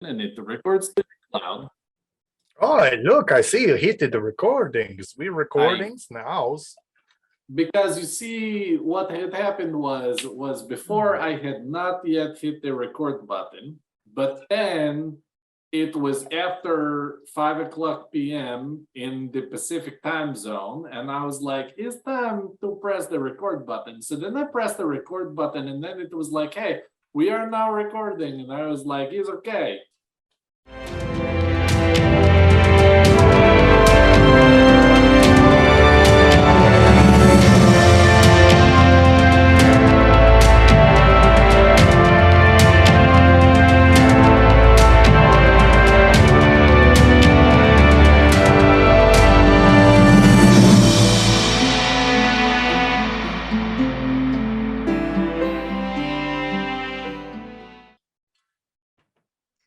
and it records the cloud. Oh, look, I see you hit the recordings. We recordings now. Because you see, what had happened was before I had not yet hit the record button, but then it was after 5 o'clock p.m. in the Pacific time zone, and I was like, it's time to press the record button. So then I pressed the record button, and then it was like, hey, we are now recording. And I was like, it's okay.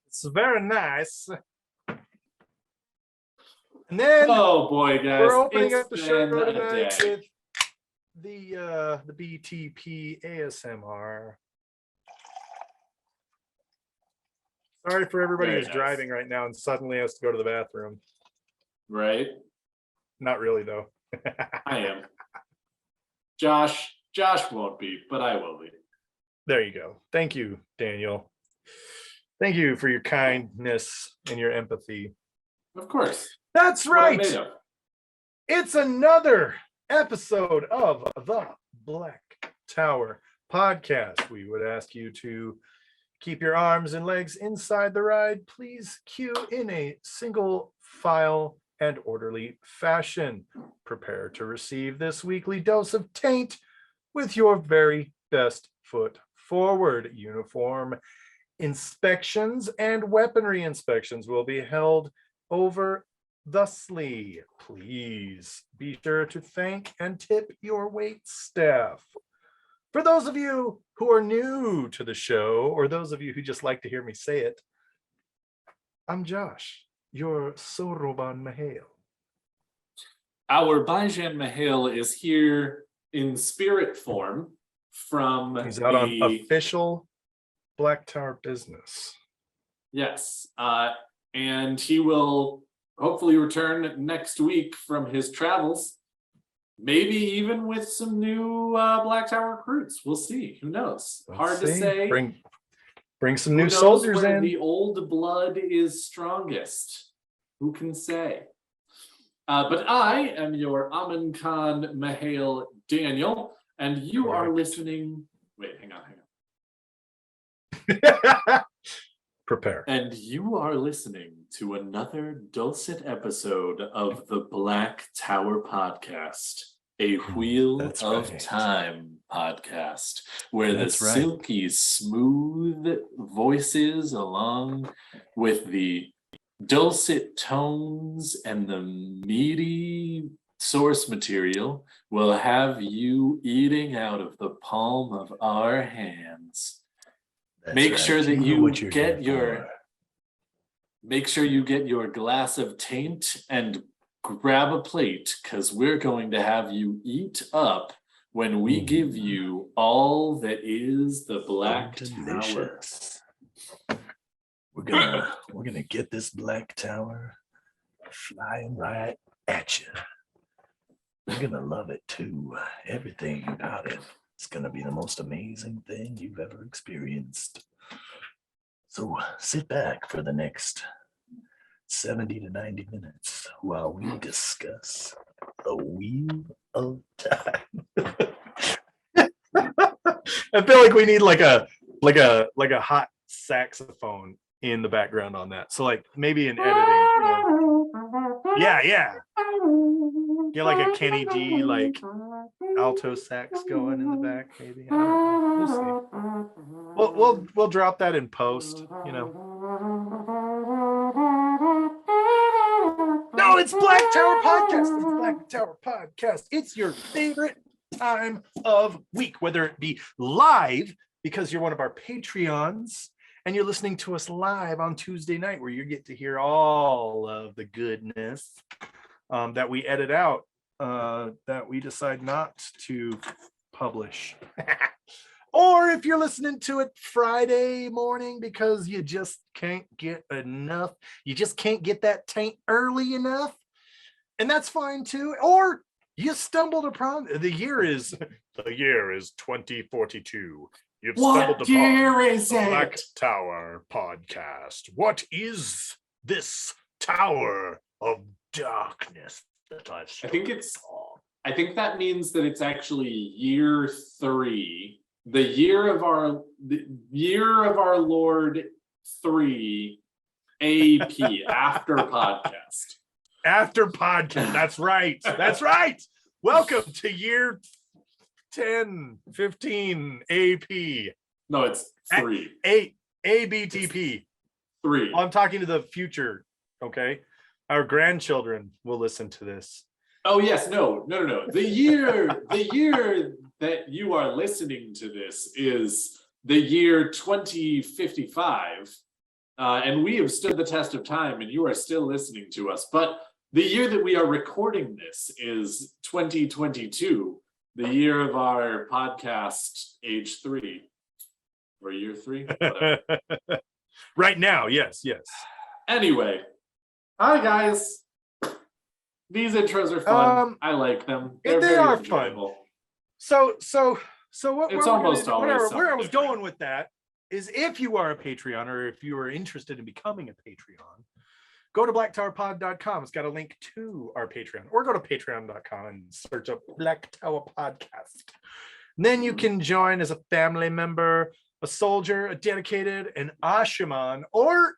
It's very nice. And then oh boy, guys, we're opening it's up the show been a tonight day. with the BTP ASMR. Sorry for everybody Very who's nice. driving right now and suddenly has to go to the bathroom. Right? Not really, though. I am. Josh won't be, but I will be. There you go. Thank you, Daniel. Thank you for your kindness and your empathy. Of course. That's What I'm right. made of. It's another episode of the Black Tower podcast. We would ask you to keep your arms and legs inside the ride. Please queue in a single file and orderly fashion. Prepare to receive this weekly dose of taint with your very best foot forward. Uniform inspections and weaponry inspections will be held over thusly. Please be sure to thank and tip your wait staff. For those of you who are new to the show, or those of you who just like to hear me say it, I'm Josh, your Soroban Mahale. Our Bajan Mahale is here in spirit form from He's out on official Black Tower business. Yes. And he will hopefully return next week from his travels. Maybe even with some new Black Tower recruits. We'll see. Who knows? Hard to say. Bring some new soldiers in. The old blood is strongest. Who can say? But I am your Amin Khan Mahale Daniel, and you are listening. Wait, hang on. Prepare. And you are listening to another dulcet episode of the Black Tower podcast, a Wheel of Time podcast, where the silky smooth voices along with the dulcet tones and the meaty source material will have you eating out of the palm of our hands. Make sure that you get your glass of taint and grab a plate, because we're going to have you eat up when we give you all that is the Black Tower. We're gonna get this Black Tower flying right at you. You're gonna love it too. Everything about it. It's gonna be the most amazing thing you've ever experienced. So sit back for the next 70 to 90 minutes while we discuss the Wheel of Time. I feel like we need like a hot saxophone in the background on that. So like maybe in editing. Yeah. Get like a Kenny G like alto sax going in the back, maybe. I don't know. We'll see. We'll drop that in post, you know. No, it's Black Tower Podcast. It's Black Tower Podcast. It's your favorite time of week, whether it be live because you're one of our Patreons and you're listening to us live on Tuesday night, where you get to hear all of the goodness that we edit out, that we decide not to publish. Or if you're listening to it Friday morning because you just can't get enough, you just can't get that taint early enough, and that's fine too. Or you stumbled upon the year is 2042. You've stumbled What year is the Black it? Tower podcast. What is this tower of darkness that I've I think that means that it's actually year 3, the year of our Lord 3 AP after podcast. After podcast. That's right. That's right. Welcome to year 10, 15 AP. No, it's 3. 8 ABTP. 3. I'm talking to the future. Okay. Our grandchildren will listen to this. Oh yes, no. The year that you are listening to this is the year 2055. And we have stood the test of time and you are still listening to us. But the year that we are recording this is 2022, the year of our podcast age 3 or year 3. Whatever. Right now, yes. Anyway, hi guys. These intros are fun. I like them. They very are enjoyable. fun. So what It's almost always where I was something going with that is if you are a Patreon or if you are interested in becoming a Patreon, go to blacktowerpod.com. It's got a link to our Patreon, or go to patreon.com and search up Black Tower Podcast. And then you can join as a family member, a soldier, a dedicated, an Ashaman, or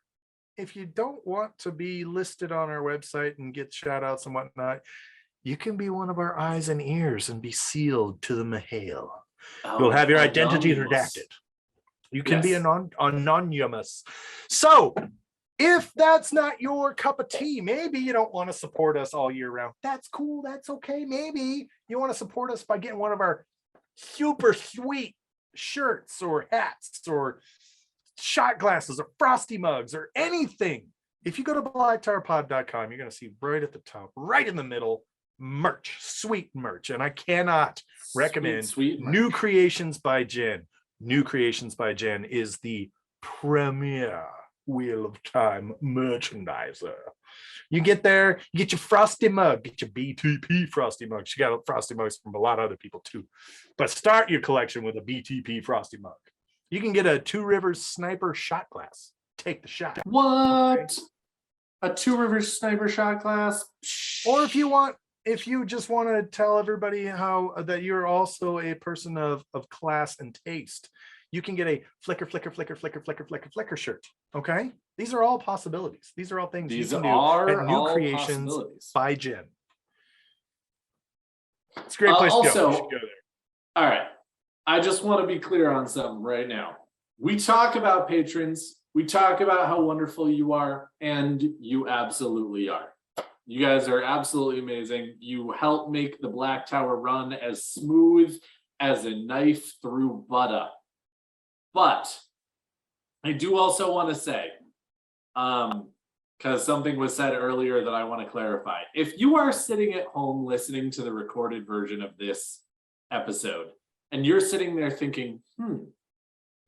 if you don't want to be listed on our website and get shout outs and whatnot, you can be one of our eyes and ears and be sealed to the Mahale. You'll have your identity redacted. You can be anonymous. So if that's not your cup of tea, maybe you don't want to support us all year round. That's cool. That's okay. Maybe you want to support us by getting one of our super sweet shirts or hats or shot glasses or frosty mugs or anything. If you go to blacktowerpod.com, you're going to see right at the top, right in the middle, merch, sweet merch. And I cannot recommend sweet New Creations by Jen. New Creations by Jen is the premier Wheel of Time merchandiser. You get there, you get your frosty mug, get your BTP frosty mug. She got frosty mugs from a lot of other people too. But start your collection with a BTP frosty mug. You can get a Two Rivers Sniper shot glass. Take the shot. What? Okay. A Two Rivers Sniper shot glass? Or if you just want to tell everybody how that you're also a person of class and taste, you can get a flicker shirt. Okay, these are all possibilities. These are all things you can do at New Creations by Jen. It's a great place to go. You should go there. All right, I just want to be clear on something right now. We talk about patrons. We talk about how wonderful you are, and you absolutely are. You guys are absolutely amazing. You help make the Black Tower run as smooth as a knife through butter. But I do also want to say, because something was said earlier that I want to clarify. If you are sitting at home listening to the recorded version of this episode, and you're sitting there thinking,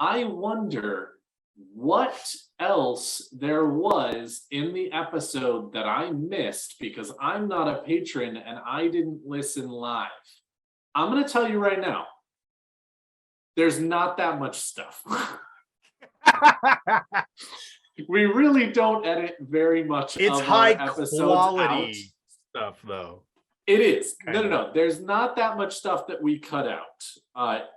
I wonder what else there was in the episode that I missed because I'm not a patron and I didn't listen live. I'm going to tell you right now, there's not that much stuff. We really don't edit very much. It's of high our episodes quality out. stuff, though. It is. No. There's not that much stuff that we cut out.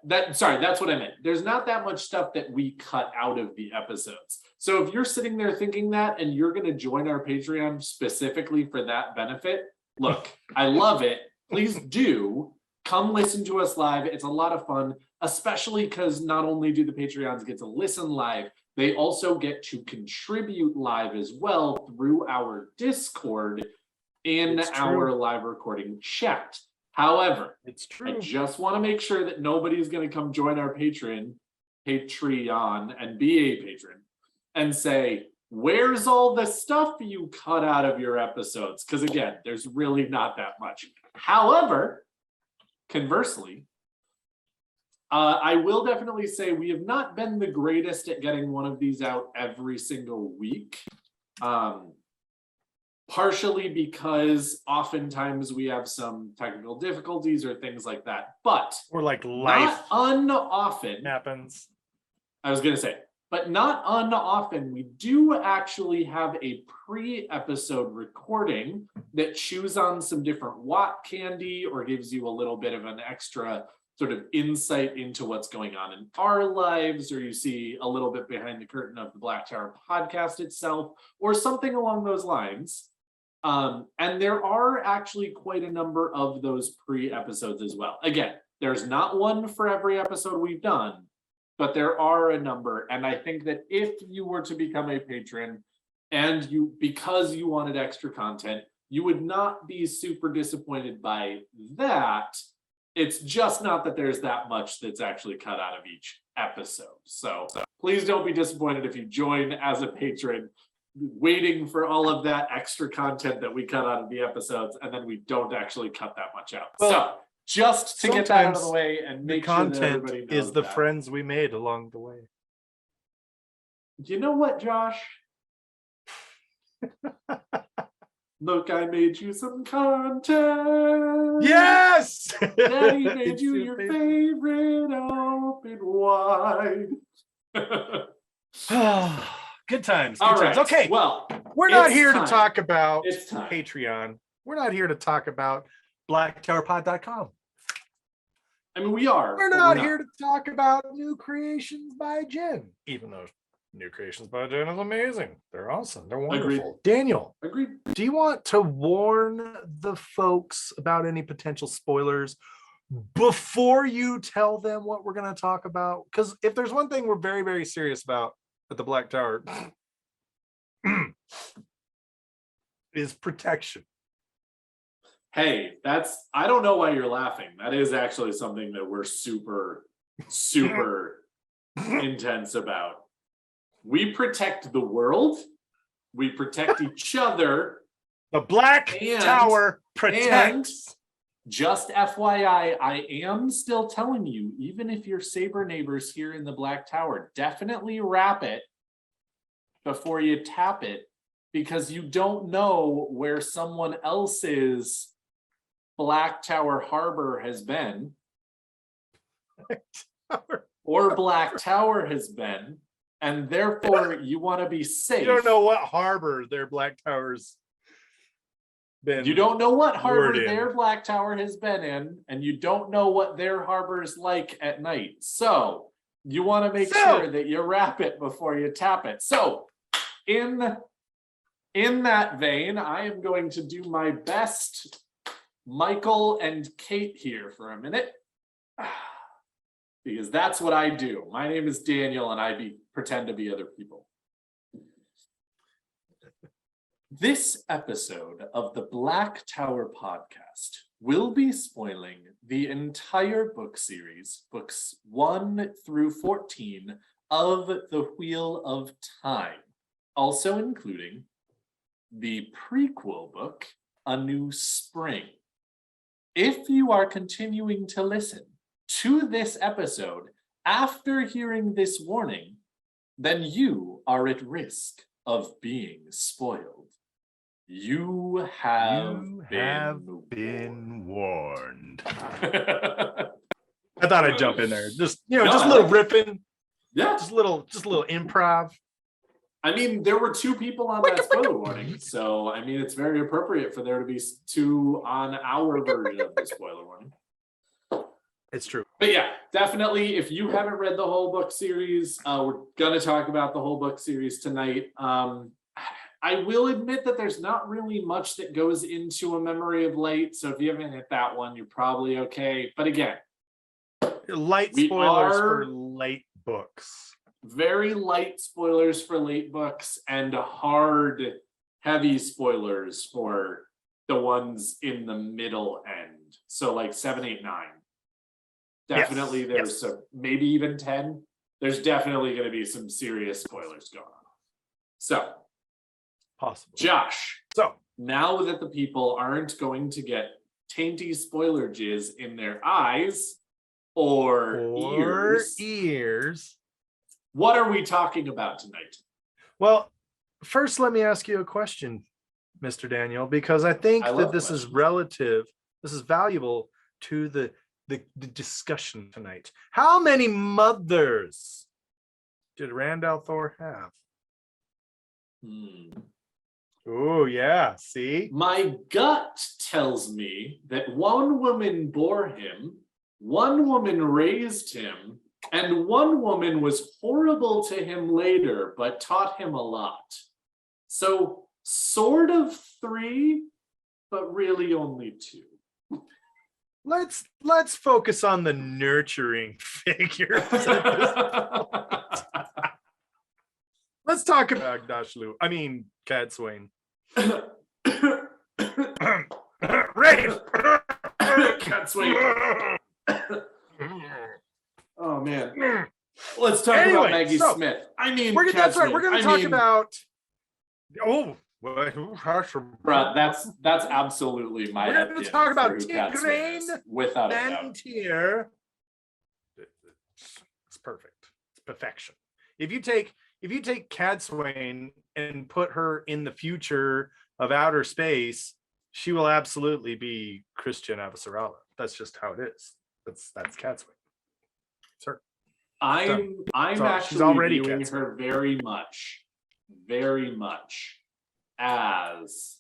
That's what I meant. There's not that much stuff that we cut out of the episodes. So if you're sitting there thinking that and you're going to join our Patreon specifically for that benefit, look, I love it. Please do come listen to us live. It's a lot of fun, especially because not only do the Patreons get to listen live, they also get to contribute live as well through our Discord in our live recording chat. However, it's true. I just want to make sure that nobody's going to come join our Patreon and be a patron and say, where's all the stuff you cut out of your episodes? Because again, there's really not that much. However, conversely, I will definitely say we have not been the greatest at getting one of these out every single week. Partially because oftentimes we have some technical difficulties or things like that, but Or like life not unoften. happens. I was going to say, but not unoften, we do actually have a pre-episode recording that chews on some different Watt candy or gives you a little bit of an extra sort of insight into what's going on in our lives, or you see a little bit behind the curtain of the Black Tower podcast itself, or something along those lines. And there are actually quite a number of those pre-episodes as well. Again, there's not one for every episode we've done, but there are a number. And I think that if you were to become a patron and because you wanted extra content, you would not be super disappointed by that. It's just not that there's that much that's actually cut out of each episode. So please don't be disappointed if you join as a patron, waiting for all of that extra content that we cut out of the episodes, and then we don't actually cut that much out. Well, so just to get that out of the sometimes way and make The sure that content everybody knows is the that. friends we made along the way. You know what, Josh? Look, I made you some content. Yes! Daddy made It's you your favorite open wide. Good times. Good All times. right. Okay. Well, We're not it's here time. to talk about it's time. Patreon. We're not here to talk about blacktowerpod.com. I mean, we are. We're but not here to talk about New Creations by Jen, even though New Creations by Jen is amazing. They're awesome. They're wonderful. Agreed. Daniel, Agreed. do you want to warn the folks about any potential spoilers before you tell them what we're going to talk about? Because if there's one thing we're very, very serious about at the Black Tower is protection. Hey, I don't know why you're laughing. That is actually something that we're super intense about. We protect the world. We protect each other. The Black Tower protects. Just FYI, I am still telling you, even if your saber neighbors here in the Black Tower, definitely wrap it before you tap it, because you don't know where someone else's Black Tower harbor has been, or Black Tower has been, and therefore you want to be safe. You don't know what harbor their Black Tower's been. You don't know what harbor lured in. their Black Tower has been in, and you don't know what their harbor is like at night. So you want to make sure that you wrap it before you tap it. So in that vein, I am going to do my best Michael and Kate here for a minute, because that's what I do. My name is Daniel, and I pretend to be other people. This episode of the Black Tower podcast will be spoiling the entire book series, books 1 through 14 of The Wheel of Time, also including the prequel book, A New Spring. If you are continuing to listen to this episode after hearing this warning, then you are at risk of being spoiled. You have been warned. I I thought I'd jump in there. Just No, just a I little like riffing, Yeah, just a little improv. I mean, there were 2 people on that spoiler warning, so I mean, it's very appropriate for there to be 2 on our version of the spoiler warning. It's true. But yeah, definitely, if you haven't read the whole book series, we're gonna talk about the whole book series tonight. I will admit that there's not really much that goes into A Memory of Light, so if you haven't hit that one, you're probably okay. But again, Light We spoilers are- for late books. very light spoilers for late books and hard, heavy spoilers for the ones in the middle end. So like 7, 8, 9. Definitely Yes, there's yes. some, maybe even 10. There's definitely going to be some serious spoilers going on. So, Possible. Josh, So now that the people aren't going to get tainty spoiler jizz in their eyes, or ears. ears. What are we talking about tonight? Well, first, let me ask you a question, Mr. Daniel, because I think that this is relative. This is valuable to the discussion tonight. How many mothers did Rand al'Thor have? Oh, yeah. See? My gut tells me that one woman bore him, one woman raised him, and one woman was horrible to him later, but taught him a lot. So sort of 3, but really only 2. Let's focus on the nurturing figures. Let's talk about Dashlu. I mean, Cadswain. Rafe. Cadswain. Oh man. Let's talk about Maggie Smith. I mean, that's right. We're going to talk about. Oh, bruh, that's absolutely my. We're going to talk about Tigraine without a doubt. It's perfect. It's perfection. If you take Cadswain and put her in the future of outer space, she will absolutely be Christian Avasarala. That's just how it is. That's Cadswain. Sir. I'm actually viewing her very much as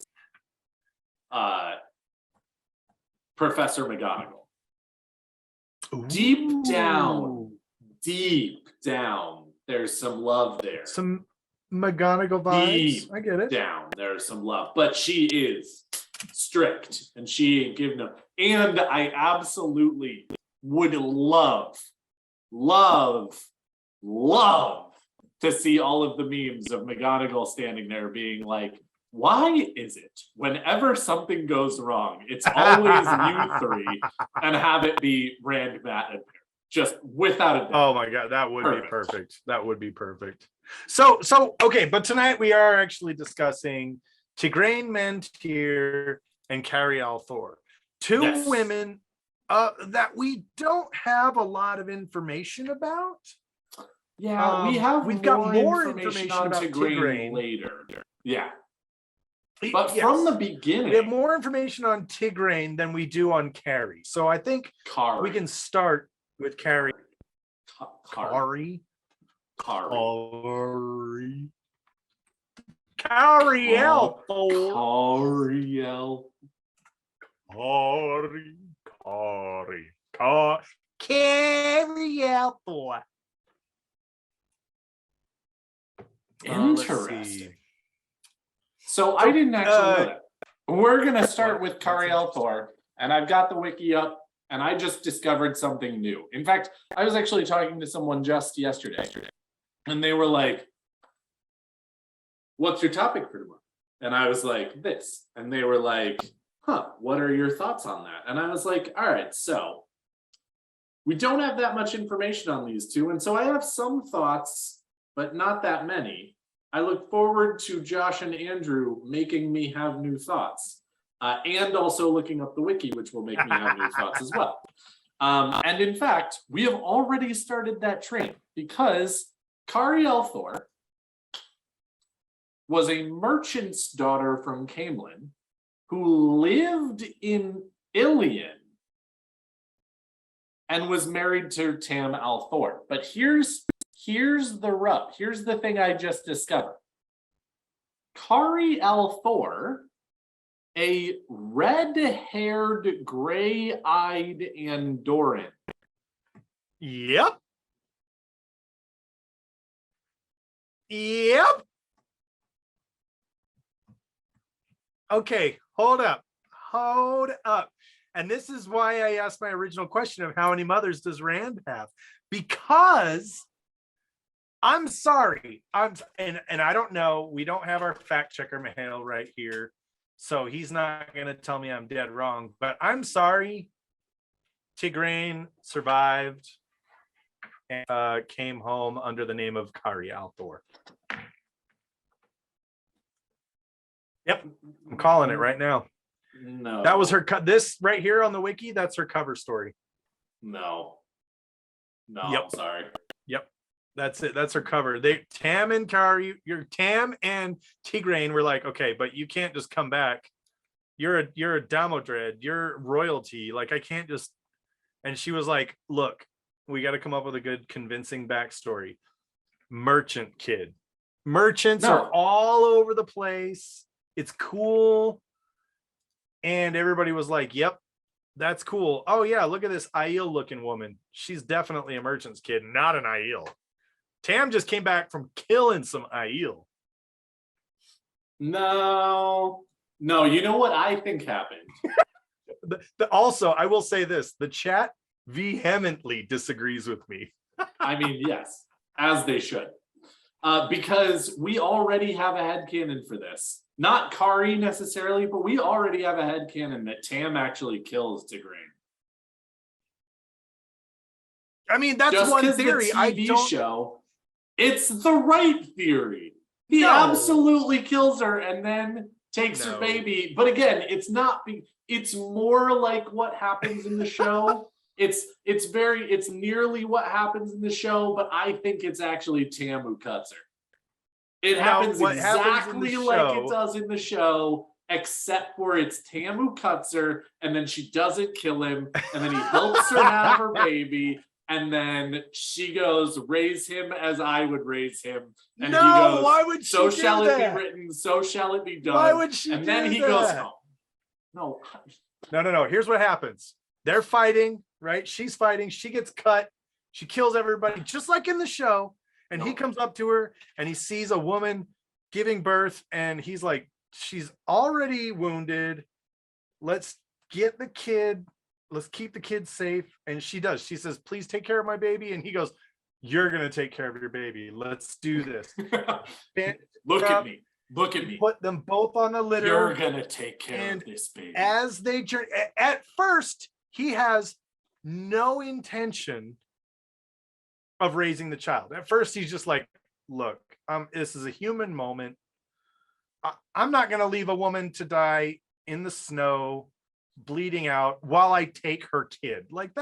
Professor McGonagall. Ooh. Deep down, there's some love there. Some McGonagall vibes. Deep I get it. Down, there's some love, but she is strict and she ain't giving up. And I absolutely would love to see all of the memes of McGonagall standing there being like, why is it whenever something goes wrong, it's always you 3 and have it be Rand, Matt, and Perry? Just without a doubt. Oh my God, that would be perfect. That would be perfect. So okay, but tonight we are actually discussing Tigraine Mentir and Carrie al'Thor. 2 women that we don't have a lot of information about. Yeah, we've got more information about Tigraine later. Yeah. But from the beginning, we have more information on Tigraine than we do on Carrie. So I think we can start with Carrie. Carrie al'Thor. Interesting. So I didn't actually know that. We're going to start with Carrie al'Thor, and I've got the wiki up, and I just discovered something new. In fact, I was actually talking to someone just yesterday, and they were like, what's your topic for tomorrow? And I was like, this. And they were like, what are your thoughts on that? And I was like, all right, so we don't have that much information on these 2, and so I have some thoughts, but not that many. I look forward to Josh and Andrew making me have new thoughts, and also looking up the wiki, which will make me have new thoughts as well. And in fact, we have already started that train because Carrie al'Thor was a merchant's daughter from Camelin who lived in Ilion and was married to Tam al'Thor. But here's the rub. Here's the thing I just discovered. Carrie al'Thor, a red-haired, gray-eyed Andoran. Yep. Okay, hold up. And this is why I asked my original question of how many mothers does Rand have? Because I'm sorry. And I don't know. We don't have our fact checker Mihail right here. So he's not going to tell me I'm dead wrong. But I'm sorry. Tigraine survived and came home under the name of Carrie al'Thor. Yep. I'm calling it right now. No. That was her this right here on the wiki. That's her cover story. No. No, Yep. I'm sorry. Yep. That's it. That's her cover. Tam and Tam and Tigraine were like, okay, but you can't just come back. You're a Damodred. You're royalty. Like, I can't just. And she was like, look, we got to come up with a good, convincing backstory. Merchant kid. Merchants are all over the place. It's cool. And everybody was like, yep, that's cool. Oh, yeah, look at this Aiel looking woman. She's definitely a merchant's kid, not an Aiel. Tam just came back from killing some Aiel. No, you know what I think happened? Also, I will say this, the chat vehemently disagrees with me. I mean, yes, as they should. Because we already have a headcanon for this. Not Kari necessarily, but we already have a headcanon that Tam actually kills Tigraine. I mean, that's just one theory. The TV show, it's the right theory. He absolutely kills her and then takes her baby. But again, it's not. It's more like what happens in the show. It's nearly what happens in the show, but I think it's actually Tam who cuts her. It happens exactly like it does in the show, except for it's Tam who cuts her, and then she doesn't kill him, and then he helps her have her baby, and then she goes, raise him as I would raise him. And he goes, why would she so do shall that? It be written, so shall it be done. Why would she and do then he that? goes home. No. Here's what happens. They're fighting, right? She's fighting. She gets cut. She kills everybody, just like in the show. And he comes up to her and he sees a woman giving birth. And he's like, she's already wounded. Let's get the kid. Let's keep the kid safe. And she does. She says, please take care of my baby. And he goes, you're going to take care of your baby. Let's do this. Look at me. Look at me. Put them both on the litter. You're going to take care of this baby. As they journey, at first, he has no intention of raising the child. At first, he's just like, look, this is a human moment. I'm not going to leave a woman to die in the snow, bleeding out while I take her kid. Like,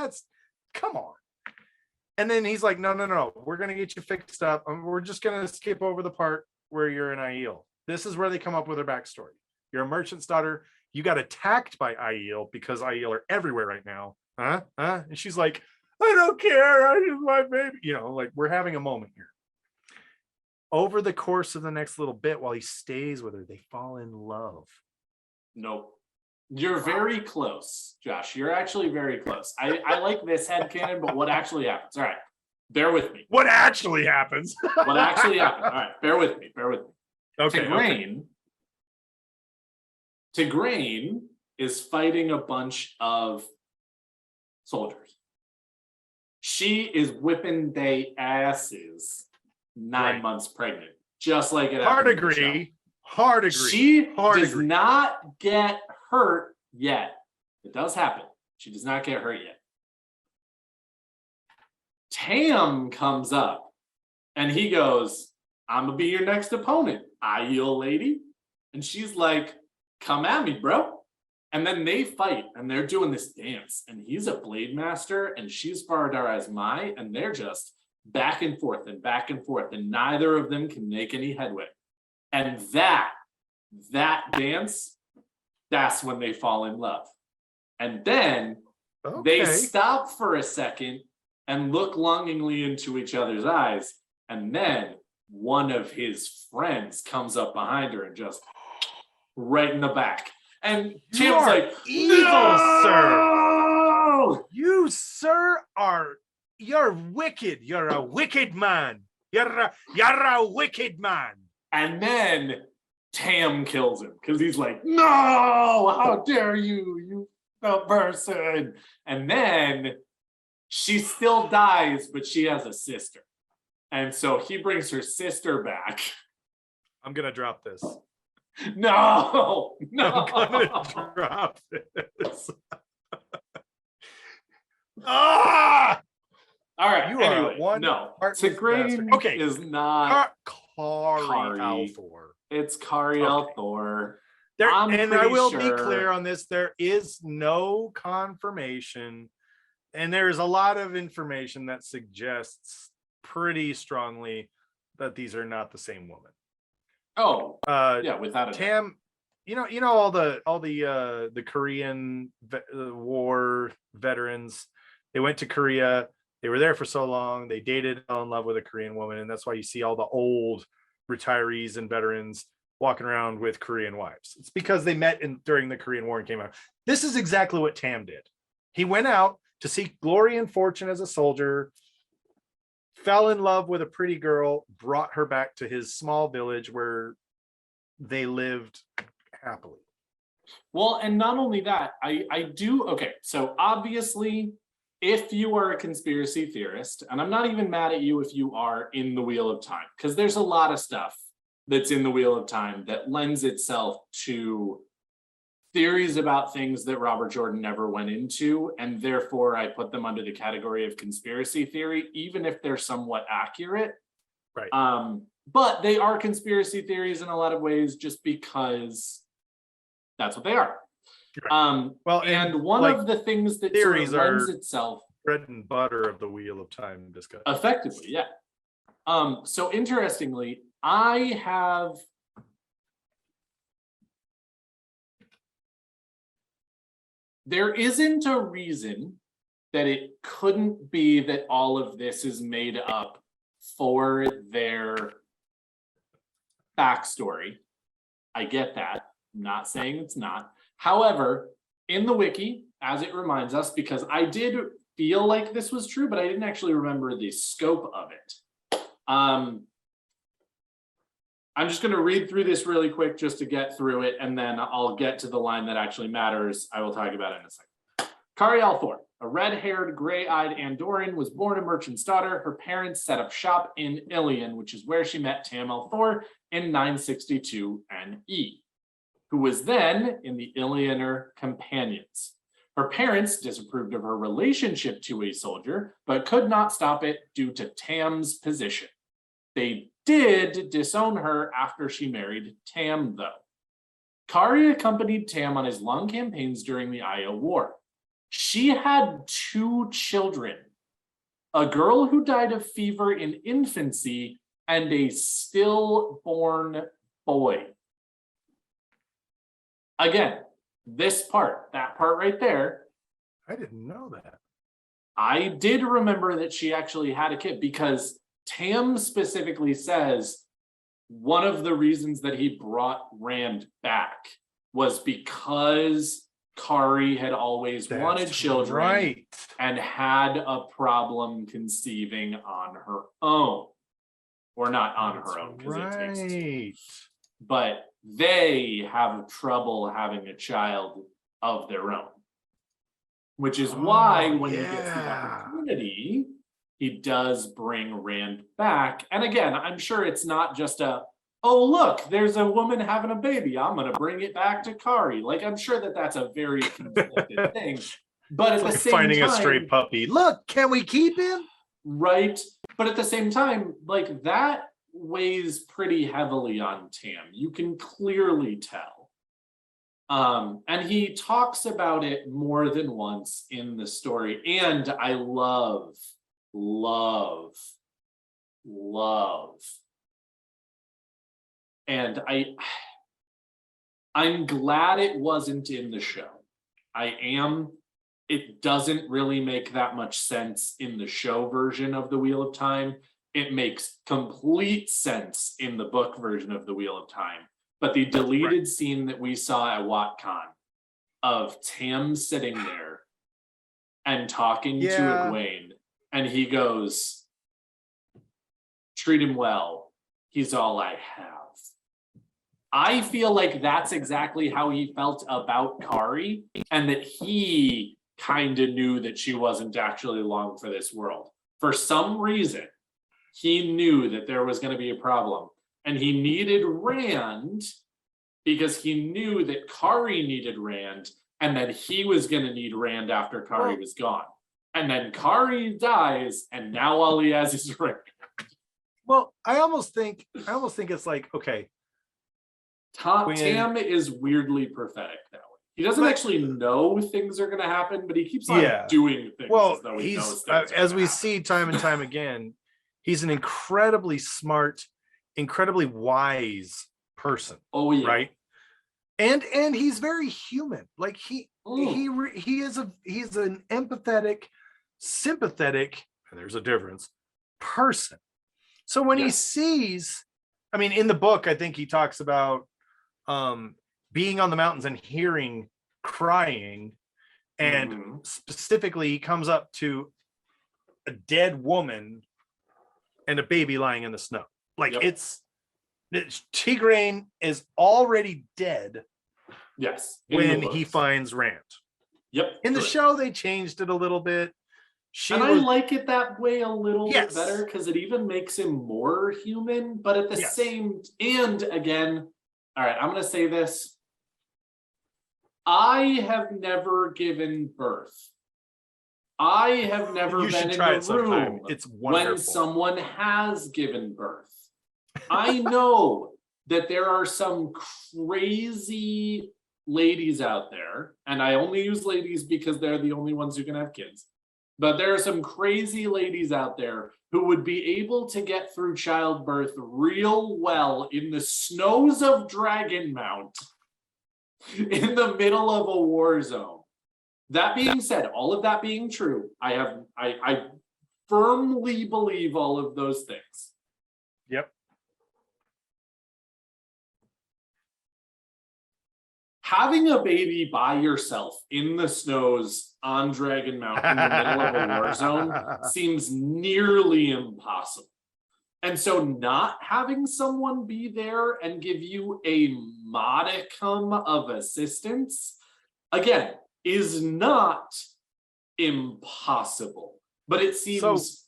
come on. And then he's like, no. We're going to get you fixed up. We're just going to skip over the part where you're an Aiel. This is where they come up with their backstory. You're a merchant's daughter. You got attacked by Aiel because Aiel are everywhere right now. Huh? And she's like, I don't care. I just my baby. Like, we're having a moment here. Over the course of the next little bit, while he stays with her, they fall in love. Nope. You're very close, Josh. You're actually very close. I like this headcanon, but what actually happens? All right. Bear with me. What actually happens? What actually happens? All right. Bear with me. Okay. Tigraine is fighting a bunch of soldiers. She is whipping they asses 9 months pregnant, just like it happened. Hard agree. She does not get hurt yet. It does happen. She does not get hurt yet. Tam comes up and he goes, I'm gonna be your next opponent, Aiel lady. And she's like, come at me, bro. And then they fight and they're doing this dance. And he's a blade master and she's Faradar as Mai, and they're just back and forth. And neither of them can make any headway. And that dance, that's when they fall in love. And then they stop for a second and look longingly into each other's eyes. And then one of his friends comes up behind her and just right in the back. And Tim's like, evil, no! Sir. You're wicked. You're a wicked man. You're a wicked man. And then Tam kills him because he's like, no, how dare you person. And then she still dies, but she has a sister. And so he brings her sister back. I'm going to drop this. No. I'm going to drop this. Ah! All right. You anyway, are one. No. Tigraine is not Kari Althor. It's Kari Althor. And I will be clear on this. There is no confirmation And there's a lot of information that suggests pretty strongly that these are not the same woman. Oh, yeah, without a doubt. Tam, you know all the Korean war veterans. They went to Korea. They were there for so long. They dated, fell in love with a Korean woman, and that's why you see all the old retirees and veterans walking around with Korean wives. It's because they met during the Korean War and came out. This is exactly what Tam did. He went out to seek glory and fortune as a soldier, fell in love with a pretty girl, brought her back to his small village where they lived happily. Well, and not only that, I do, okay, so obviously, if you are a conspiracy theorist, and I'm not even mad at you if you are in the Wheel of Time, because there's a lot of stuff that's in the Wheel of Time that lends itself to theories about things that Robert Jordan never went into, and therefore I put them under the category of conspiracy theory, even if they're somewhat accurate. Right. But they are conspiracy theories in a lot of ways just because that's what they are. Right. Well, and one of the things that theories sort of lends itself bread and butter of the Wheel of Time discussion. Effectively, yeah. So interestingly, there isn't a reason that it couldn't be that all of this is made up for their backstory. I get that. I'm not saying it's not. However, in the wiki, as it reminds us, because I did feel like this was true, but I didn't actually remember the scope of it. I'm just going to read through this really quick just to get through it, and then I'll get to the line that actually matters. I will talk about it in a second. Kari Althor, a red-haired, gray-eyed Andorian, was born a merchant's daughter. Her parents set up shop in Ilion, which is where she met Tam Althor in 962 NE, who was then in the Ilioner Companions. Her parents disapproved of her relationship to a soldier, but could not stop it due to Tam's position. They did disown her after she married Tam, though. Kari accompanied Tam on his long campaigns during the Io War. She had 2 children, a girl who died of fever in infancy and a stillborn boy. Again, that part right there. I didn't know that. I did remember that she actually had a kid because Tam specifically says one of the reasons that he brought Rand back was because Kari had always wanted children and had a problem conceiving on her own. Or not on her own, because it takes. But they have trouble having a child of their own. Which is why when he gets the opportunity, he does bring Rand back. And again, I'm sure it's not just oh, look, there's a woman having a baby. I'm going to bring it back to Kari. Like, I'm sure that that's a very conflicted thing. But at the same time, finding a stray puppy. Look, can we keep him? Right. But at the same time, like, that weighs pretty heavily on Tam. You can clearly tell. And he talks about it more than once in the story. And I love and I'm glad it wasn't in the show. It doesn't really make that much sense in the show version of the Wheel of Time. It makes complete sense in the book version of the Wheel of Time. But the deleted scene that we saw at WatCon of Tam sitting there and talking to Egwene, and he goes, treat him well. He's all I have. I feel like that's exactly how he felt about Kari, and that he kind of knew that she wasn't actually long for this world. For some reason, he knew that there was going to be a problem, and he needed Rand because he knew that Kari needed Rand, and that he was going to need Rand after Kari was gone. And then Kari dies, and now all he has is Rand. Well, I almost think it's like, okay, Tam is weirdly prophetic that way. He doesn't But- actually know things are going to happen, but he keeps on Yeah. doing things Well, as though he knows he's things are as gonna we happen. see time and time again, he's an incredibly smart, incredibly wise person, Oh yeah. right? And he's very human. Like he's an empathetic, sympathetic, and there's a difference, person. So when he Yes. sees, I mean, in the book, I think he talks about being on the mountains and hearing crying, and Mhm. specifically he comes up to a dead woman and a baby lying in the snow. Like Yep. it's Tigraine is already dead Yes. in the when he books. finds Rand. Yep. In the correct. show, they changed it a little bit. And I like it that way a little Yes. bit better because it even makes him more human. But at the Yes. same, and again, all right, I'm going to say this. I have never given birth. I have never You been should in try the it sometime. room It's when wonderful. someone has given birth. I know that there are some crazy ladies out there, and I only use ladies because they're the only ones who can have kids. But there are some crazy ladies out there who would be able to get through childbirth real well in the snows of Dragon Mount in the middle of a war zone. That being said, all of that being true, I firmly believe all of those things. Yep. Having a baby by yourself in the snows on Dragon Mount in the middle of a war zone seems nearly impossible. And so not having someone be there and give you a modicum of assistance, again, is not impossible. But it seems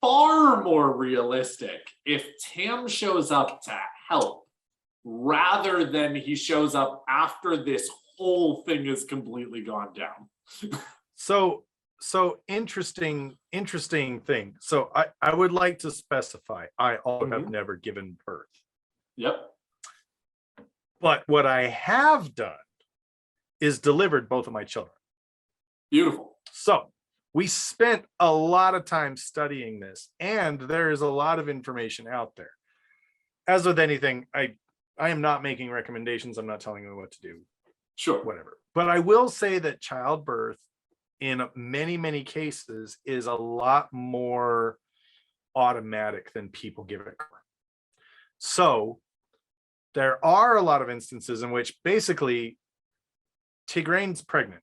far more realistic if Tam shows up to help rather than he shows up after this whole thing has completely gone down. So interesting thing. So I would like to specify, I also have never given birth. Yep. But what I have done is delivered both of my children. Beautiful. So we spent a lot of time studying this, and there is a lot of information out there. As with anything, I am not making recommendations. I'm not telling you what to do. Sure. Whatever. But I will say that childbirth in many, many cases is a lot more automatic than people give it credit. So there are a lot of instances in which basically Tigraine's pregnant.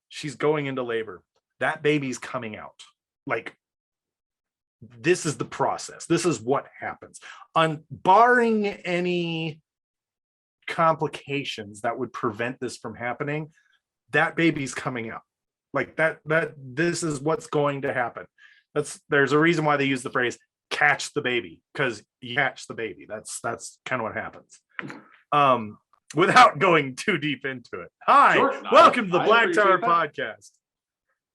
She's going into labor. That baby's coming out. Like, this is the process. This is what happens. Barring any complications that would prevent this from happening, that baby's coming out. Like that this is what's going to happen. There's a reason why they use the phrase catch the baby, because you catch the baby. That's kind of what happens. Without going too deep into it. Hi, Sure. welcome to the I Black Tower appreciate that. Podcast.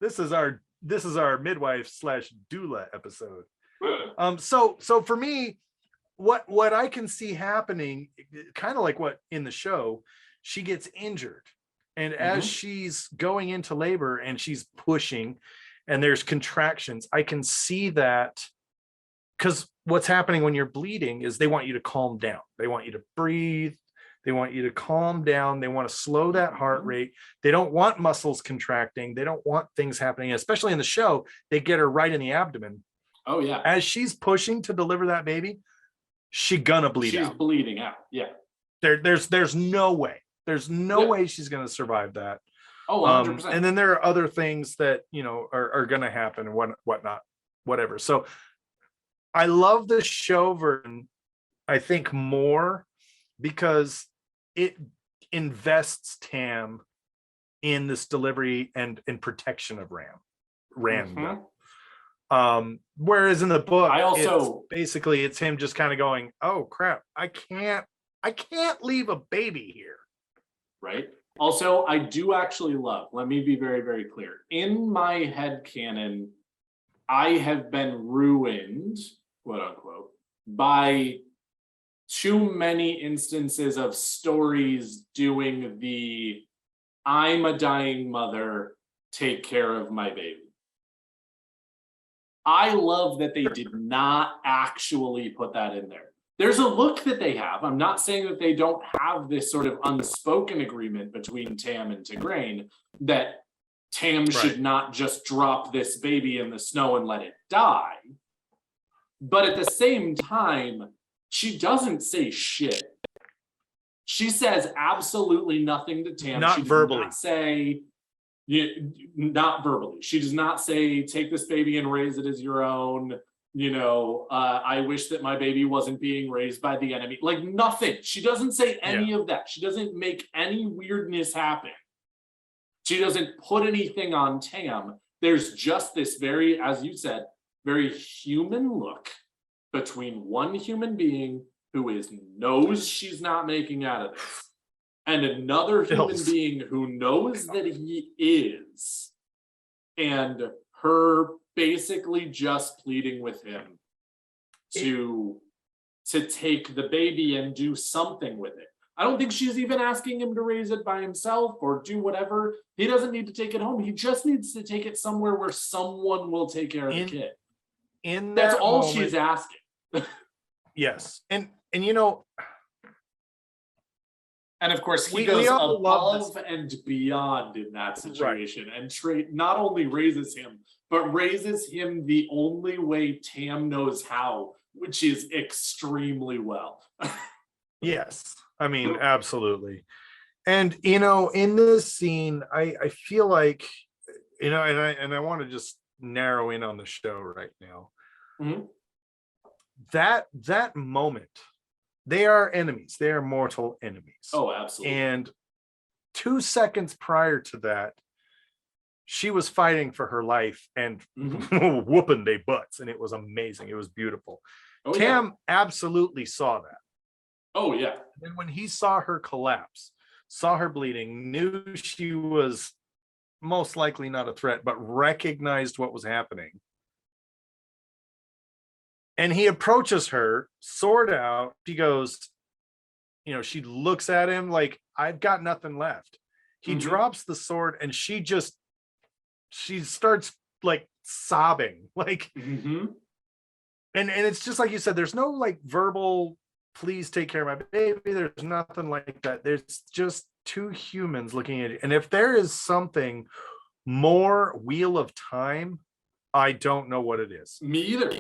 This is our midwife / doula episode. So for me, what I can see happening, kind of like what in the show, she gets injured. And as she's going into labor and she's pushing and there's contractions, I can see that, because what's happening when you're bleeding is they want you to calm down. They want you to breathe. They want you to calm down. They want to slow that heart rate. They don't want muscles contracting. They don't want things happening, especially in the show. They get her right in the abdomen. Oh, yeah. As she's pushing to deliver that baby, she's gonna bleed She's out. bleeding out. Yeah. There's no way. There's no way she's gonna survive that. Oh, 100%. And then there are other things that are gonna happen and whatnot, whatever. So I love the show version, I think, more because it invests Tam in this delivery and in protection of Rand. Whereas in the book, it's him just kind of going, oh crap, I can't leave a baby here. Right. Also, I do actually love, let me be very, very clear. In my headcanon, I have been ruined, quote unquote, by too many instances of stories doing the I'm a dying mother, take care of my baby. I love that they did not actually put that in there. There's a look that they have. I'm not saying that they don't have this sort of unspoken agreement between Tam and Tigraine that Tam should not just drop this baby in the snow and let it die. But at the same time, she doesn't say shit. She says absolutely nothing to Tam. Not she does verbally. Not say, not verbally. She does not say, take this baby and raise it as your own. I wish that my baby wasn't being raised by the enemy. Like nothing. She doesn't say any of that. She doesn't make any weirdness happen. She doesn't put anything on Tam. There's just this very, as you said, very human look between one human being who knows she's not making out of this and another human being who knows that he is, and her basically just pleading with him to take the baby and do something with it. I don't think she's even asking him to raise it by himself or do whatever. He doesn't need to take it home. He just needs to take it somewhere where someone will take care of the kid. That's all she's asking. Yes. And of course, he goes above and beyond in that situation, and not only raises him, but raises him the only way Tam knows how, which is extremely well. Yes, I mean, absolutely. And in this scene, I feel like, and I want to just narrow in on the show right now. Mm-hmm. That moment, they are enemies. They are mortal enemies. Oh, absolutely. And 2 seconds prior to that, she was fighting for her life and whooping they butts, and it was amazing. It was beautiful. Tam absolutely saw that. Oh yeah. And when he saw her collapse, saw her bleeding, knew she was most likely not a threat, but recognized what was happening. And he approaches her, sword out. She goes, she looks at him like, I've got nothing left. He drops the sword and she starts like sobbing, like, and it's just like you said, there's no like verbal, please take care of my baby. There's nothing like that. There's just two humans looking at it. And if there is something more Wheel of Time, I don't know what it is. Me either.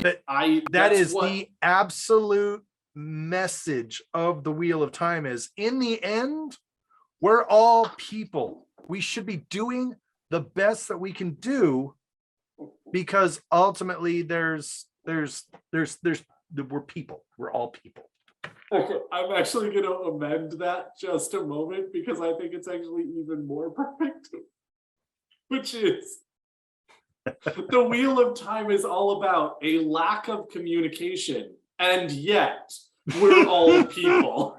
That is the absolute message of the Wheel of Time is, in the end, we're all people. We should be doing the best that we can do, because ultimately we're people. We're all people. Okay, I'm actually going to amend that just a moment, because I think it's actually even more perfect, which is the Wheel of Time is all about a lack of communication, and yet we're all people,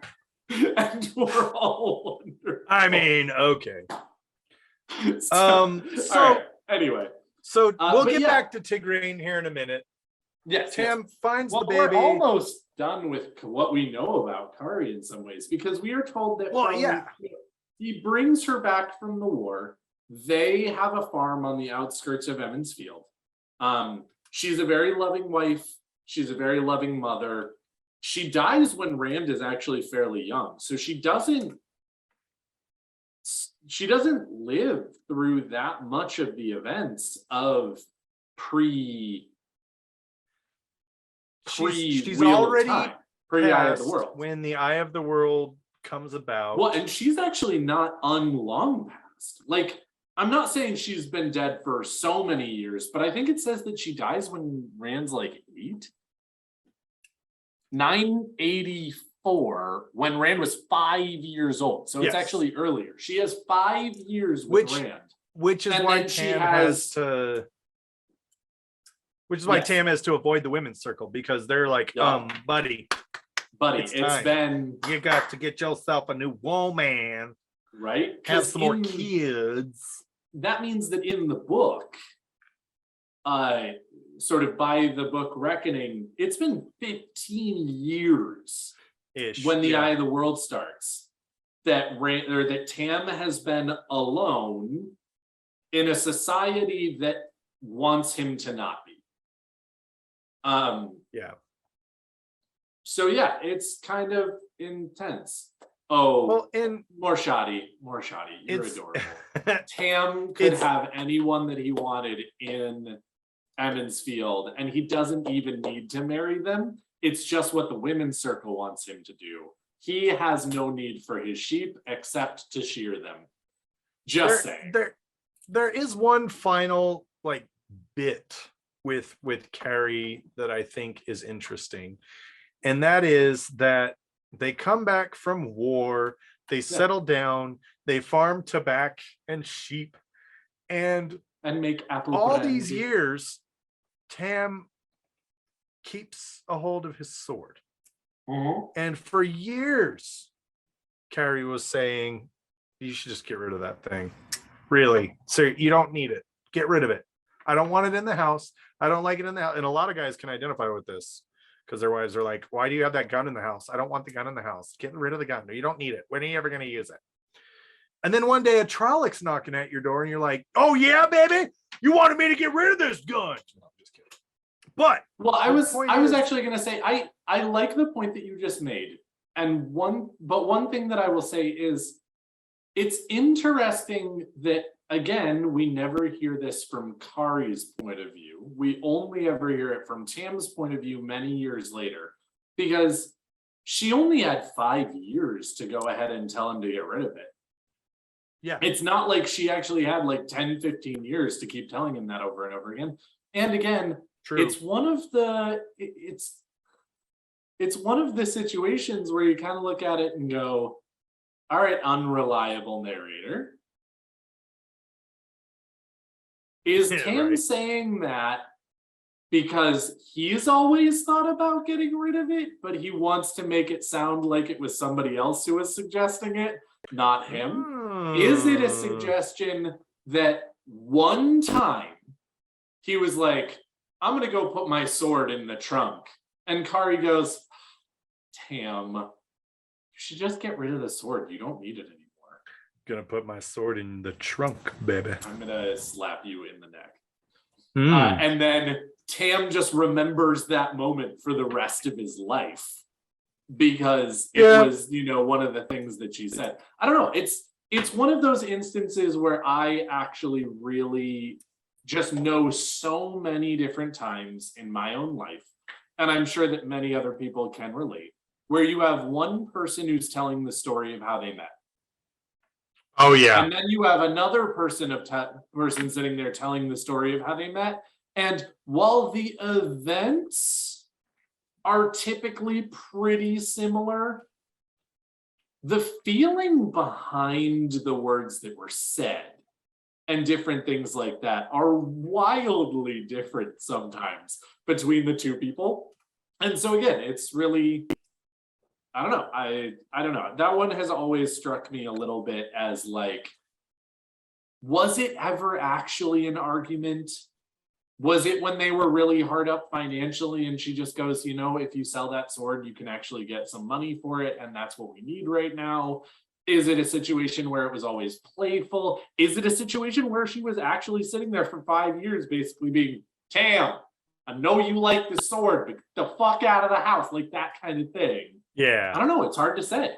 and we're all wonderful. I mean, okay. So right, anyway, so we'll get back to Tigraine here in a minute. Yes, Tam finds the baby. We're almost done with what we know about Kari in some ways, because we are told that he brings her back from the war. They have a farm on the outskirts of Emmons Field. She's a very loving wife. She's a very loving mother. She dies when Rand is actually fairly young, so she doesn't live through that much of the events of she's already pre-Eye of the World. When the Eye of the World comes about. Well, and she's actually not unlong past. Like, I'm not saying she's been dead for so many years, but I think it says that she dies when Rand's like 984, when Rand was 5 years old. So it's actually earlier. She has 5 years with Rand. Which is why Tam has to... Which is why Tam has to avoid the women's circle, because they're like, buddy, it's been... You got to get yourself a new woman. Right? Have some more kids. That means that in the book, sort of by the book reckoning, it's been 15 years when the Eye of the World starts. that Tam has been alone in a society that wants him to not be. Yeah. So yeah, it's kind of intense. Oh, Well, and more shoddy. You're it's adorable. Tam could have anyone that he wanted in Emmons Field, and he doesn't even need to marry them. It's just what the women's circle wants him to do. He has no need for his sheep except to shear them. Just saying. There is one final like bit with Carrie that I think is interesting, and that is that they come back from war, they settle down, they farm tobacco and sheep, and make apple all brandy. these years Tam keeps a hold of his sword. And for years Carrie was saying, you should just get rid of that thing. Really, so you don't need it, get rid of it. I don't want it in the house, I don't like it in the house. And a lot of guys can identify with this, because their wives are like, why do you have that gun in the house? I don't want the gun in the house. Get rid of the gun. No, you don't need it. When are you ever going to use it? And then one day a Trollocs knocking at your door and you're like, oh yeah, baby, you wanted me to get rid of this gun. No, I'm just kidding. But well, I was actually going to say, I like the point that you just made. And one thing that I will say is, it's interesting that, again, we never hear this from Kari's point of view. We only ever hear it from Tam's point of view many years later, because she only had 5 years to go ahead and tell him to get rid of it. Yeah. It's not like she actually had like 10, 15 years to keep telling him that over and over again. And again, True. it's one of the situations where you kind of look at it and go, all right, unreliable narrator. Is Tam saying that because he's always thought about getting rid of it, but he wants to make it sound like it was somebody else who was suggesting it, not him? Is it a suggestion that one time he was like, I'm going to go put my sword in the trunk, and Kari goes, Tam, you should just get rid of the sword. You don't need it anymore. Gonna put my sword in the trunk, baby. I'm gonna slap you in the neck. And then Tam just remembers that moment for the rest of his life, because it was, one of the things that she said. I don't know. It's one of those instances where I actually really just know so many different times in my own life, and I'm sure that many other people can relate, where you have one person who's telling the story of how they met. Oh yeah. And then you have another person sitting there telling the story of how they met. And while the events are typically pretty similar, the feeling behind the words that were said and different things like that are wildly different sometimes between the two people. And so again, it's really, I don't know. I don't know. That one has always struck me a little bit as like, was it ever actually an argument? Was it when they were really hard up financially and she just goes, if you sell that sword, you can actually get some money for it, and that's what we need right now? Is it a situation where it was always playful? Is it a situation where she was actually sitting there for 5 years basically being, Tam, I know you like the sword, but get the fuck out of the house, like that kind of thing? Yeah. I don't know. It's hard to say.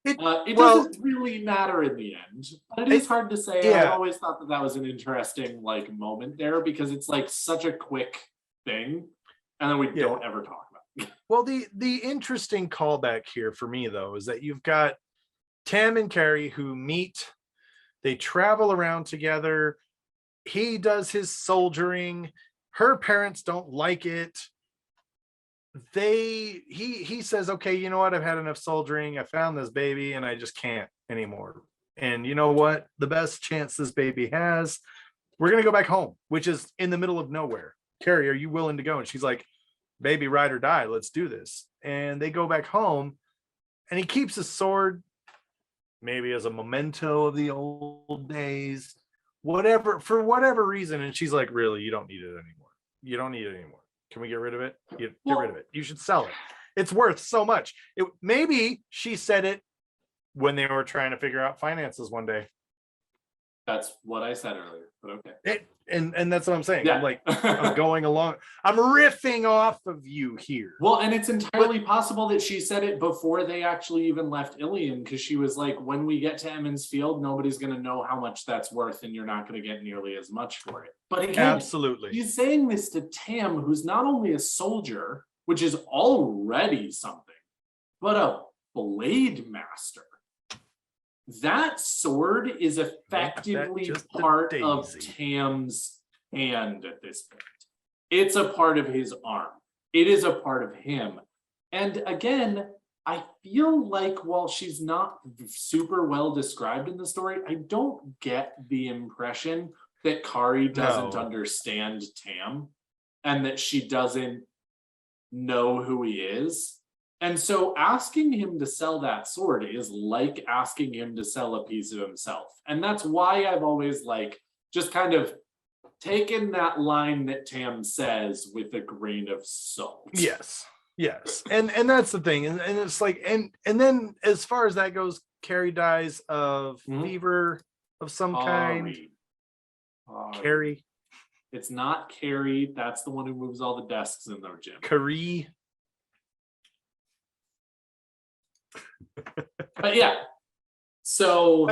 It doesn't really matter in the end, but it is hard to say. Yeah. I always thought that was an interesting moment there, because it's like such a quick thing, and then we don't ever talk about it. Well, the interesting callback here for me though is that you've got Tam and Carrie who meet, they travel around together. He does his soldiering. Her parents don't like it. He says, okay, you know what, I've had enough soldiering, I found this baby and I just can't anymore, and you know what, the best chance this baby has, we're gonna go back home, which is in the middle of nowhere. Carrie, are you willing to go? And she's like, baby, ride or die, let's do this. And they go back home, and he keeps his sword, maybe as a memento of the old days, whatever, for whatever reason. And she's like, really, you don't need it anymore. You don't need it anymore. Can we get rid of it? Get rid of it. You should sell it. It's worth so much. Maybe she said it when they were trying to figure out finances one day. That's what I said earlier, but okay. And that's what I'm saying. Yeah. I'm like, I'm going along. I'm riffing off of you here. Well, and it's entirely possible that she said it before they actually even left Ilion, because she was like, when we get to Emmons Field, nobody's going to know how much that's worth, and you're not going to get nearly as much for it. But again, Absolutely. he's saying this to Tam, who's not only a soldier, which is already something, but a blade master. That sword is effectively part of Tam's hand at this point. It's a part of his arm. It is a part of him. And again, I feel like while she's not super well described in the story, I don't get the impression that Kari doesn't understand Tam and that she doesn't know who he is. And so asking him to sell that sword is like asking him to sell a piece of himself. And that's why I've always like just kind of taken that line that Tam says with a grain of salt. Yes. And that's the thing. And it's like, and then as far as that goes, Carrie dies of fever of some kind. Carrie. It's not Carrie. That's the one who moves all the desks in the gym. Carrie. But yeah, so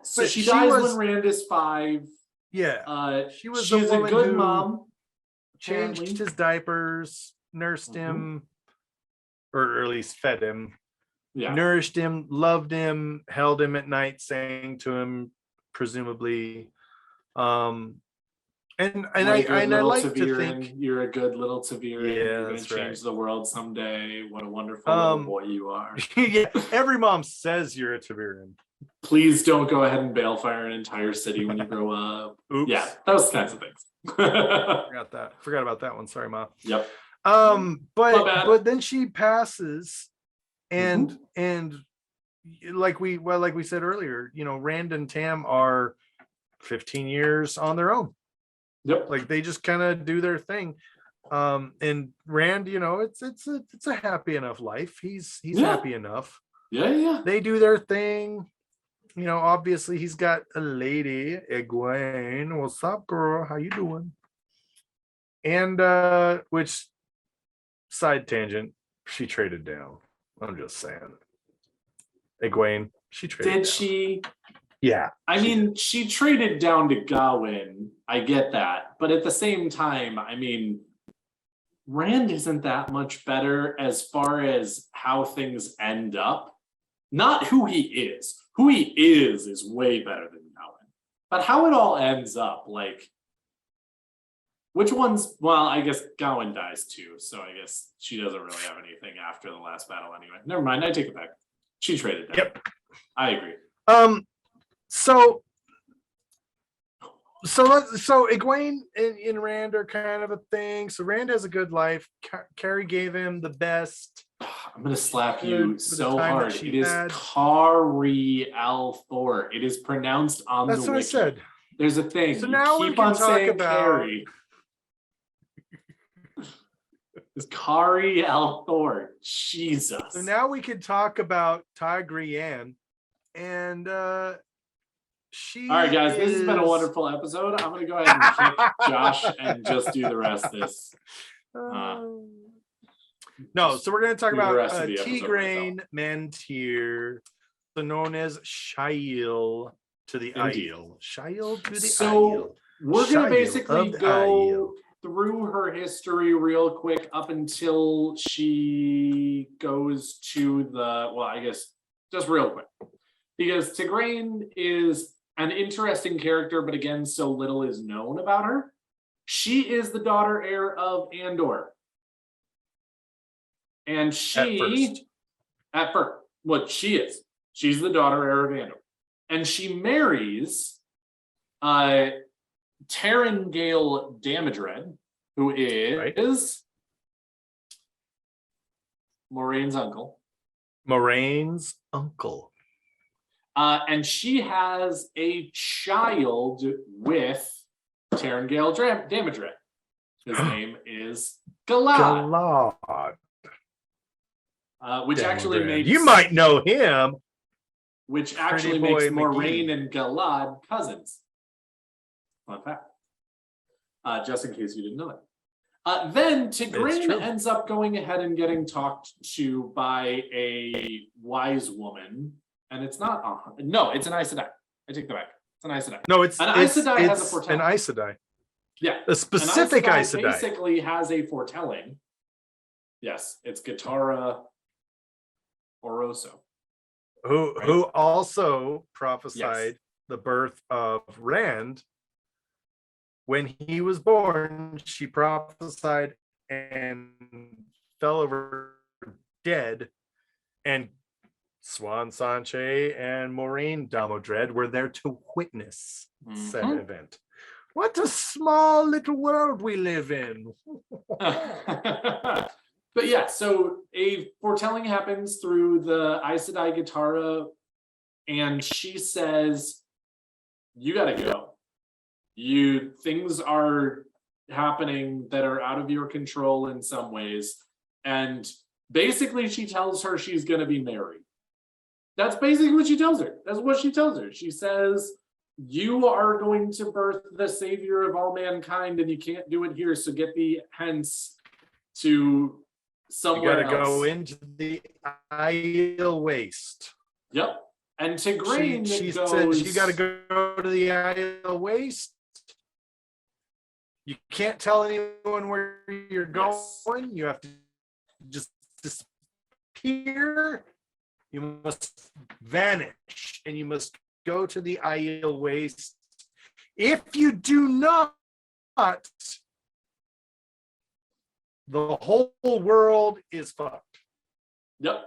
she dies when Rand is 5. Yeah, she's a good mom. Changed apparently. his diapers, nursed him, or at least fed him. Yeah, nourished him, loved him, held him at night, sang to him, presumably. And I like to think you're a good little Taviran. Yeah, you're gonna that's change right. the world someday. What a wonderful little boy you are. Yeah, every mom says you're a Taviran. Please don't go ahead and balefire an entire city when you grow up. Oops. Yeah, those kinds of things. Forgot about that one. Sorry, Mom. Yep. But then she passes, and like we said earlier, Rand and Tam are 15 years on their own. Yep. Like they just kind of do their thing. And Rand, it's a happy enough life. He's happy enough. Yeah. They do their thing. Obviously he's got a lady, Egwene. What's up, girl? How you doing? And which, side tangent, she traded down. I'm just saying. Egwene, she traded down. Did she? Yeah. I mean, she traded down to Gawain. I get that. But at the same time, I mean, Rand isn't that much better as far as how things end up. Not who he is. Who he is way better than Gawain. But how it all ends up, like, which one's, well, I guess Gawain dies too, so I guess she doesn't really have anything after the last battle anyway. Never mind, I take it back. She traded down. Yep. I agree. So Egwene and Rand are kind of a thing. So Rand has a good life. Carrie gave him the best. I'm gonna slap you so hard. It is had. Kari Althor. It is pronounced on That's the what wiki. I said. There's a thing. So You now we keep can on talk saying about- Carrie. It's Kari Althor. Jesus. So now we can talk about Tigrianne, and she. All right, guys, this has been a wonderful episode. I'm gonna go ahead and kick Josh and just do the rest of this. No, so we're going to talk do the about rest of the episode Tigraine Mantir, so known as Shail to the Indeed. Aiel. Shail to the So Aiel. we're gonna Shail basically of the go Aiel. through her history real quick up until she goes to the, well, I guess just real quick, because Tigraine is an interesting character, but again, so little is known about her. She is the daughter heir of Andor. And she, at first, what she is, she's the daughter heir of Andor. And she marries Tarangale Damodred, who is Moraine's uncle. Moraine's uncle. And she has a child with Tarangale Damodred. His name is Galad. Galad. Which actually makes... You might know him. which Pretty actually boy makes Moraine McGee. and Galad cousins. Fun fact. Just in case you didn't know that. Then Tigraine ends up going ahead and getting talked to by a wise woman, and it's not. No, it's an Aes Sedai. I take that back. It's an Aes Sedai. No, it's an Aes Sedai has a it's foretelling. an Aes Sedai. Yeah, A specific an Aes Sedai. basically has a foretelling. Yes, it's Guitarra Oroso. Who also prophesied Yes. the birth of Rand. When he was born, she prophesied and fell over dead. And Swan Sanche and Moraine Damodred were there to witness said event. What a small little world we live in. But yeah, so a foretelling happens through the Aes Sedai Guitarra, and she says, you gotta go. Things are happening that are out of your control in some ways. And basically she tells her she's gonna be married. That's basically what she tells her. That's what she tells her. She says, you are going to birth the savior of all mankind, and you can't do it here. So get thee hence to somewhere You gotta else. go into the Isle Waste. Yep. And Tigraine she goes, says you gotta go to the Isle Waste. You can't tell anyone where you're going. Yes. You have to just disappear. You must vanish, and you must go to the Isle Waste. If you do not, the whole world is fucked. Yep.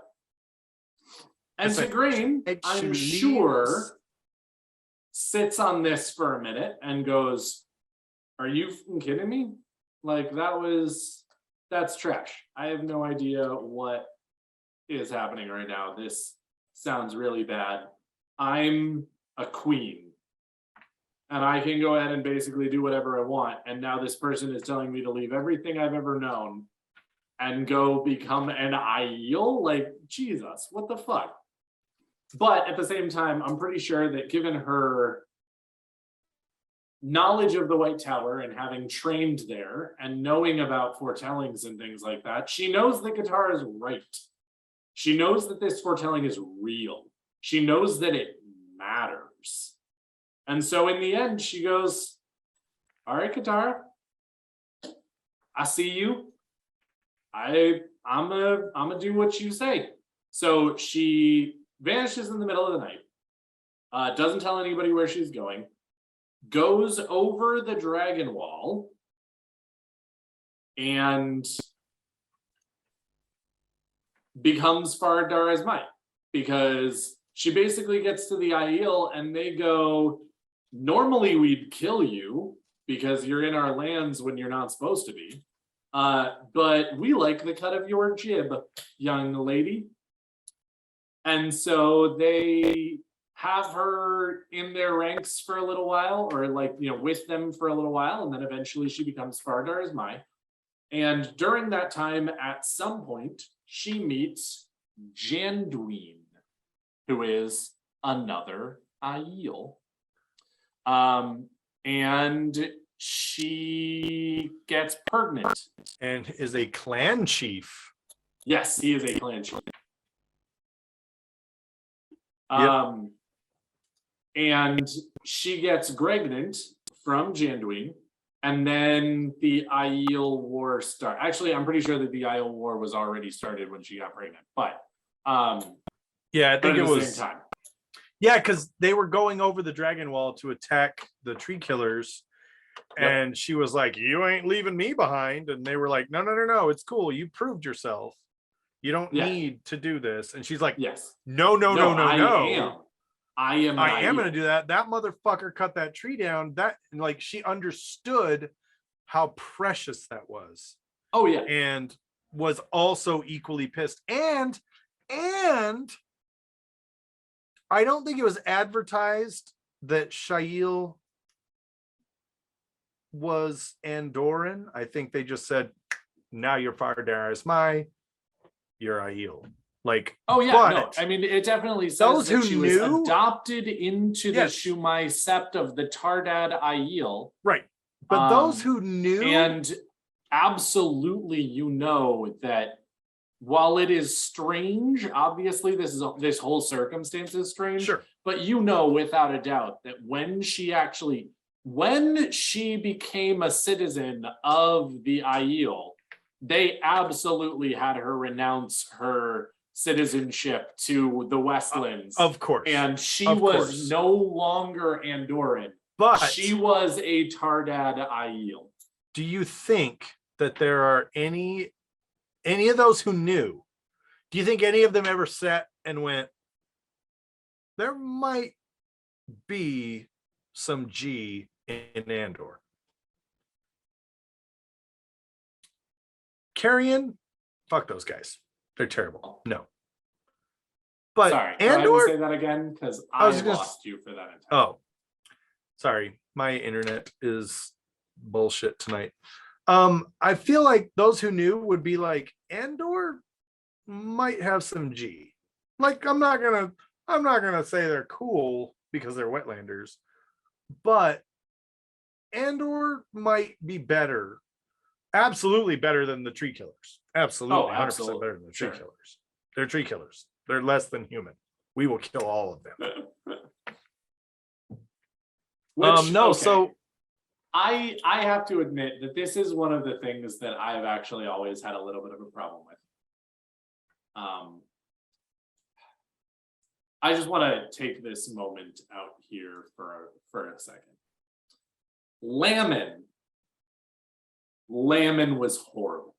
And It's like, Tigraine, I'm sure, sits on this for a minute and goes, are you kidding me? Like, that's trash. I have no idea what is happening right now. This sounds really bad. I'm a queen, and I can go ahead and basically do whatever I want. And now this person is telling me to leave everything I've ever known and go become an Aiel? Like, Jesus, what the fuck? But at the same time, I'm pretty sure that given her knowledge of the White Tower and having trained there and knowing about foretellings and things like that, she knows the guitar is right. She knows that this foretelling is real. She knows that it matters. And so in the end, she goes, all right, Katara, I see you. I'm gonna do what you say. So she vanishes in the middle of the night, doesn't tell anybody where she's going, goes over the dragon wall, and becomes Faradar Azmai, because she basically gets to the Aiel and they go, normally we'd kill you because you're in our lands when you're not supposed to be. But we like the cut of your jib, young lady. And so they have her in their ranks for a little while, or with them for a little while, and then eventually she becomes Faradar Azmai. And during that time, at some point, she meets Janduin, who is another Aiel. And she gets pregnant. And is a clan chief. Yes, he is a clan chief. And she gets pregnant from Janduin, and then the Aiel War starts. Actually, I'm pretty sure that the Aiel War was already started when she got pregnant, but yeah, I think it was same time. Yeah, because they were going over the dragon wall to attack the tree killers. Yep. And she was like, you ain't leaving me behind. And they were like, no, it's cool. You proved yourself. You don't need to do this. And she's like, yes, no. I am going to do that. That motherfucker cut that tree down. That, like, she understood how precious that was. Oh yeah. And was also equally pissed. And I don't think it was advertised that Shail was Andoran. I think they just said, now you're Faradar Azmai, you're Aiel. Like, oh yeah, no, but I mean it definitely says those that who she knew- was adopted into the Yes. Shumai sept of the Tardad Aiel. right. But those Um, who knew, And absolutely, you know that while it is strange, obviously this whole circumstance is strange. sure, But you know without a doubt that when she became a citizen of the Aiel, they absolutely had her renounce her citizenship to the Westlands. of course. And she Of was course. no longer Andoran. But She was a Tardad Aiel. do you think that there are any of those who knew? Do you think any of them ever sat and went, there might be some G in Andor? Carrion, fuck those guys. They're terrible. No. But Sorry, go ahead and Andor, say that again, because I I was gonna lost you for that entire. oh, sorry. My internet is bullshit tonight. I feel like those who knew would be like, Andor might have some G. Like, I'm not gonna say they're cool because they're wetlanders, but Andor might be better, absolutely better than the tree killers. Absolutely, Oh, 100% absolutely. better than the tree Sure. killers. They're tree killers. They're less than human. We will kill all of them. No, okay. so I have to admit that this is one of the things that I've actually always had a little bit of a problem with. I just want to take this moment out here for a second. Lammin was horrible.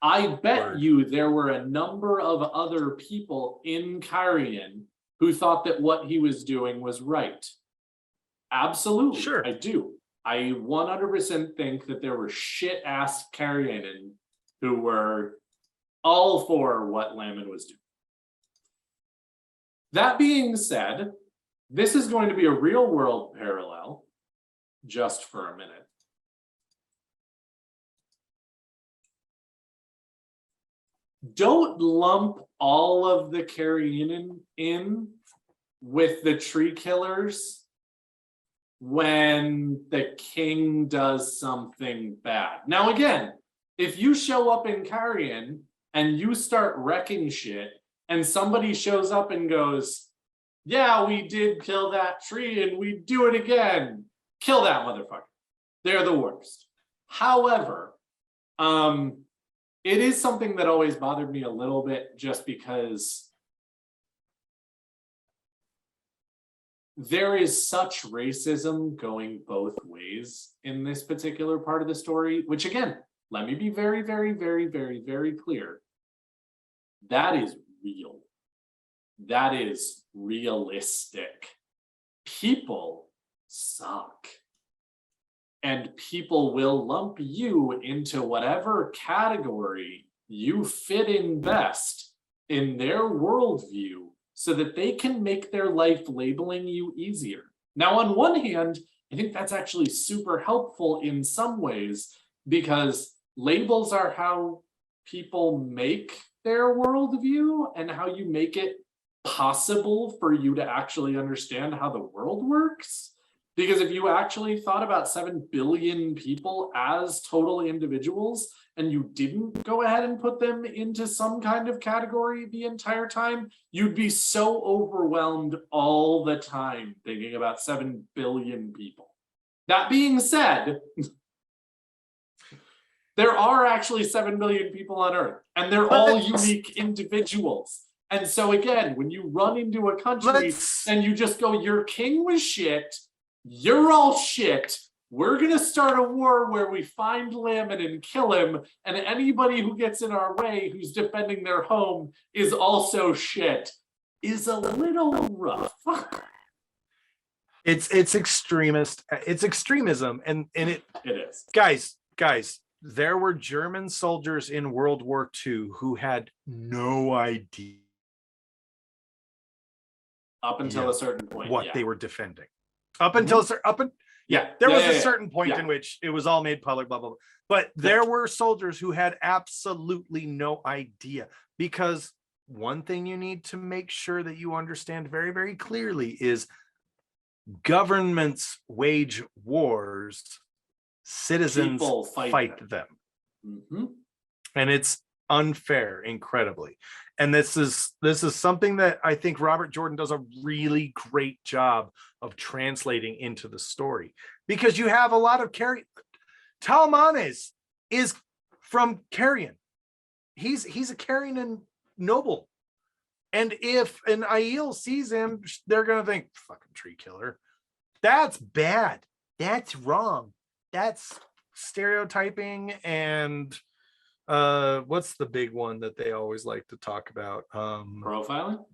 I bet Word. you there were a number of other people in Carrion who thought that what he was doing was right. Absolutely, Sure. I do. I 100% think that there were shit ass Carrionan who were all for what Lammin was doing. That being said, this is going to be a real world parallel, just for a minute. Don't lump all of the Carrionan in with the tree killers when the king does something bad. Now, again, if you show up in Carrion and you start wrecking shit, and somebody shows up and goes, yeah, we did kill that tree and we do it again, kill that motherfucker. They're the worst. However, it is something that always bothered me a little bit, just because there is such racism going both ways in this particular part of the story, which, again, let me be very, very, very, very, very clear. That is real. That is realistic. People suck. And people will lump you into whatever category you fit in best in their worldview so that they can make their life labeling you easier. Now, on one hand, I think that's actually super helpful in some ways, because labels are how people make their worldview and how you make it possible for you to actually understand how the world works. Because if you actually thought about 7 billion people as total individuals and you didn't go ahead and put them into some kind of category the entire time, you'd be so overwhelmed all the time thinking about 7 billion people. That being said, there are actually 7 billion people on Earth, and they're all unique individuals. And so again, when you run into a country and you just go, your king was shit, you're all shit, we're gonna start a war where we find Lammin and kill him, and anybody who gets in our way who's defending their home is also shit, is a little rough. it's extremist. It's extremism, and it is. Guys, there were German soldiers in World War II who had no idea Up until a certain point, what yeah. they were defending. Up until there was a certain point in which it was all made public, blah blah blah. But there were soldiers who had absolutely no idea, because one thing you need to make sure that you understand very, very clearly is governments wage wars, citizens People fight them. Mm-hmm. And it's unfair, incredibly. And this is something that I think Robert Jordan does a really great job of translating into the story, because you have a lot of Talmanes is from Carrion. He's a Carrion noble. And if an Aiel sees him, they're gonna think, fucking tree killer. That's bad. That's wrong. That's stereotyping. And what's the big one that they always like to talk about? Profiling.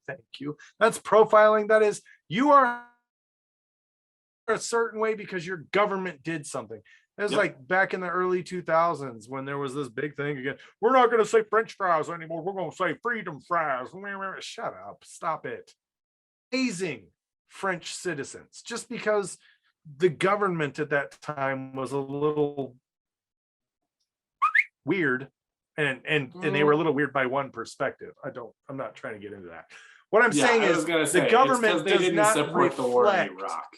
Thank you. That's profiling. That is, you are a certain way because your government did something. It was like back in the early 2000s when there was this big thing again. We're not going to say French fries anymore. We're going to say freedom fries. Shut up. Stop it. Amazing French citizens, just because the government at that time was a little weird, and they were a little weird by one perspective. I'm not trying to get into that. What I'm saying is the government does not reflect the war in Iraq.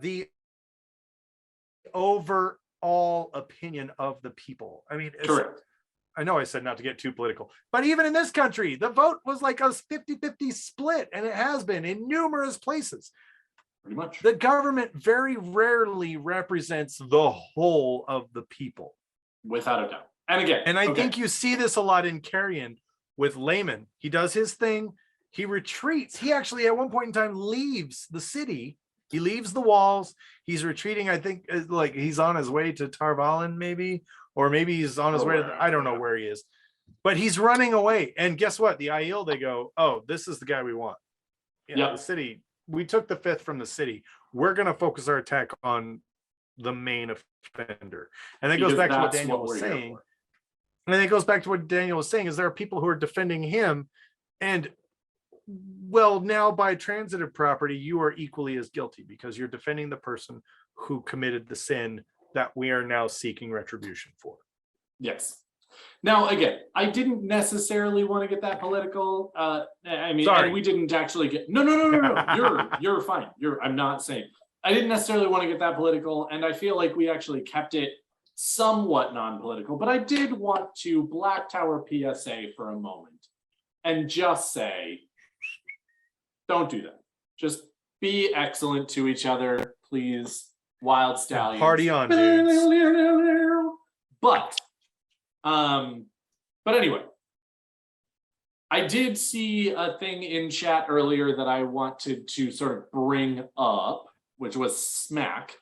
The overall opinion of the people. I mean, correct. I know I said not to get too political, but even in this country, the vote was like a 50-50 split, and it has been in numerous places. Pretty much. The government very rarely represents the whole of the people. Without a doubt. And again, and I think you see this a lot in Carrion with Layman. He does his thing. He retreats. He actually at one point in time leaves the city. He leaves the walls. He's retreating. I think like he's on his way to Tarvalin, maybe, or maybe he's on his way to, I don't know where he is, but he's running away. And guess what? The Aiel, they go, oh, this is the guy we want. The city. We took the 5th from the city. We're going to focus our attack on the main offender. And that goes back to what Daniel was saying. And then it goes back to what Daniel was saying, is there are people who are defending him. And well, now by transitive property, you are equally as guilty because you're defending the person who committed the sin that we are now seeking retribution for. Yes. Now, again, I didn't necessarily want to get that political. I mean, Sorry. And we didn't actually get, no. You're fine. I'm not saying, I didn't necessarily want to get that political. And I feel like we actually kept it somewhat non-political, but I did want to Black Tower PSA for a moment and just say, don't do that. Just be excellent to each other, please. Wild stallions. Party on, dudes. But anyway, I did see a thing in chat earlier that I wanted to sort of bring up, which was smack.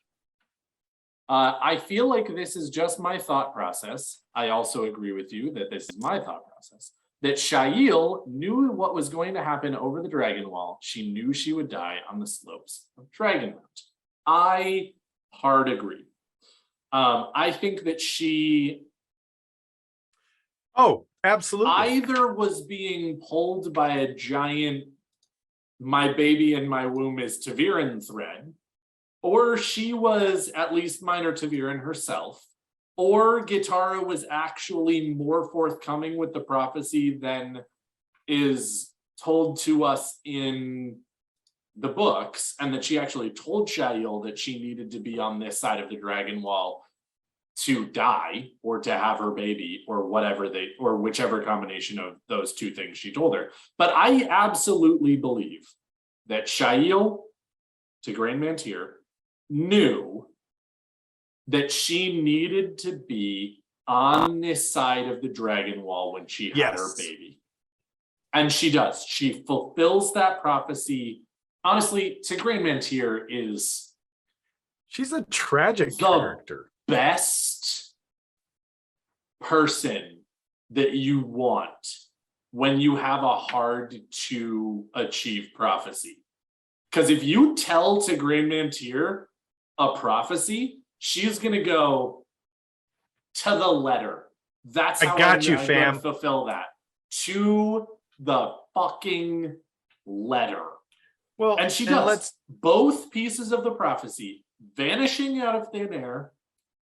I feel like this is just my thought process. I also agree with you that this is my thought process. That Shail knew what was going to happen over the Dragon Wall. She knew she would die on the slopes of Dragonmount. I hard agree. I think that she... Oh, absolutely. Either was being pulled by a giant, my baby in my womb is Taviran thread, or she was at least minor Taviran herself, or Gitara was actually more forthcoming with the prophecy than is told to us in the books, and that she actually told Shail that she needed to be on this side of the Dragon Wall to die or to have her baby or whatever or whichever combination of those two things she told her. But I absolutely believe that Shail to Grand Mantir knew that she needed to be on this side of the Dragon Wall when she had her baby. And she does. She fulfills that prophecy. Honestly, to Grand Mantir is... She's a tragic character. Best person that you want when you have a hard to achieve prophecy. Because if you tell to Grand Mantir a prophecy, she's gonna go to the letter. That's how I'm gonna fulfill that. To the fucking letter. Well, and she does both pieces of the prophecy, vanishing out of thin air,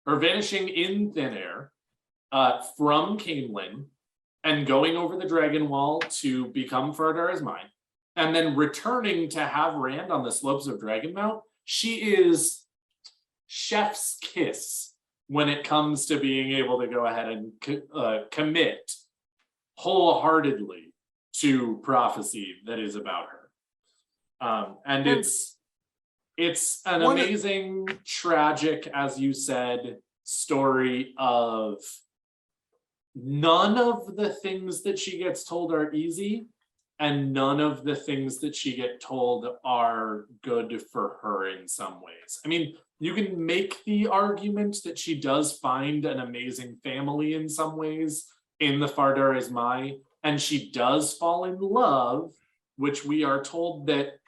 or vanishing in thin air from Camelin, and going over the dragon wall to become Fardara's mine, and then returning to have Rand on the slopes of Dragonmount, she is chef's kiss when it comes to being able to go ahead and commit wholeheartedly to prophecy that is about her. And it's an amazing, tragic, as you said, story of none of the things that she gets told are easy, and none of the things that she gets told are good for her in some ways. I mean, you can make the argument that she does find an amazing family in some ways in the Fardara's Mai, and she does fall in love, which we are told that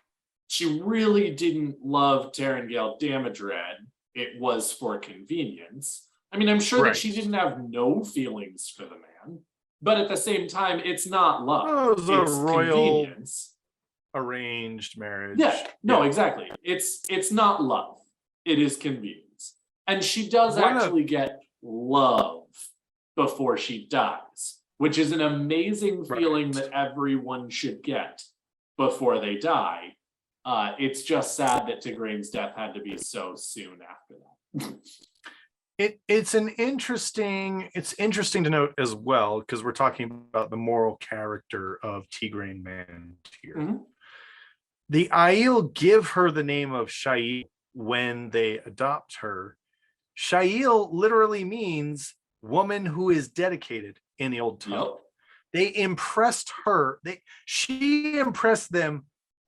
she really didn't love Tarangale Damodred. It was for convenience. I mean, I'm sure that she didn't have no feelings for the man, but at the same time, it's not love. Oh, it was it's a royal convenience. Arranged marriage. Yeah, no, exactly. It's not love. It is convenience. And she does actually get love before she dies, which is an amazing feeling that everyone should get before they die. It's just sad that Tigraine's death had to be so soon after that. It's interesting to note as well, because we're talking about the moral character of Tigraine Man here. Mm-hmm. The Aiel give her the name of Shail when they adopt her. Shail literally means woman who is dedicated in the old tongue. Yep. They impressed her. She impressed them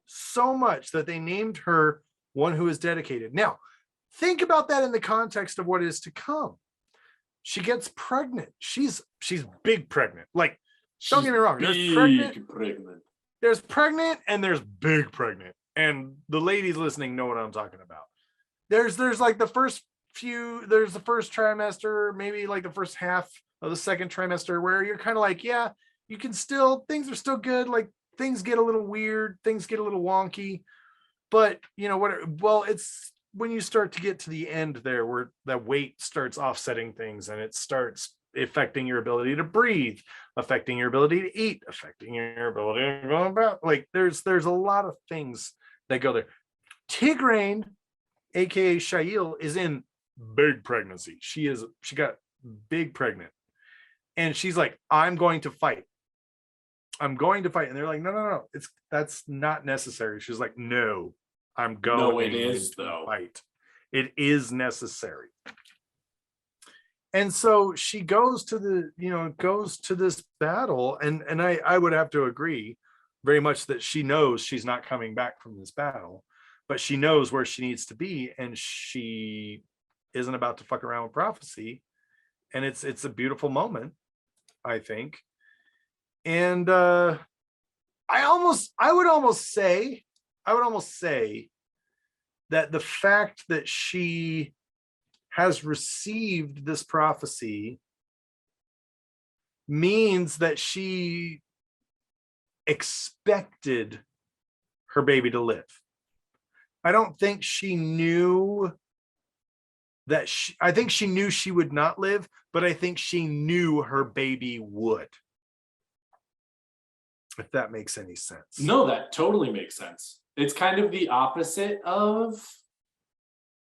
so much that they named her one who is dedicated. Now, think about that in the context of what is to come. She gets pregnant. She's big pregnant. Like, don't get me wrong. There's pregnant and there's big pregnant. And the ladies listening know what I'm talking about. There's like the first trimester, maybe like the first half of the second trimester, where you're kind of like, yeah, you can still, things are still good. Like, things get a little weird, things get a little wonky. But you know what? Well, it's when you start to get to the end there, where that weight starts offsetting things, and it starts affecting your ability to breathe, affecting your ability to eat, affecting your ability to go about. Like, there's a lot of things that go there. Tigraine, aka Shail, is in big pregnancy. She got big pregnant, and she's like, I'm going to fight. And they're like, no, that's not necessary. She's like, no, I'm going. No, it is though. Fight. It is necessary. And so she goes to this battle, and I would have to agree very much that she knows she's not coming back from this battle, but she knows where she needs to be, and she isn't about to fuck around with prophecy. And it's a beautiful moment, I think. And I would almost say that the fact that she has received this prophecy means that she expected her baby to live. I don't think she knew that I think she knew she would not live, but I think she knew her baby would. If that makes any sense. No, that totally makes sense. It's kind of the opposite of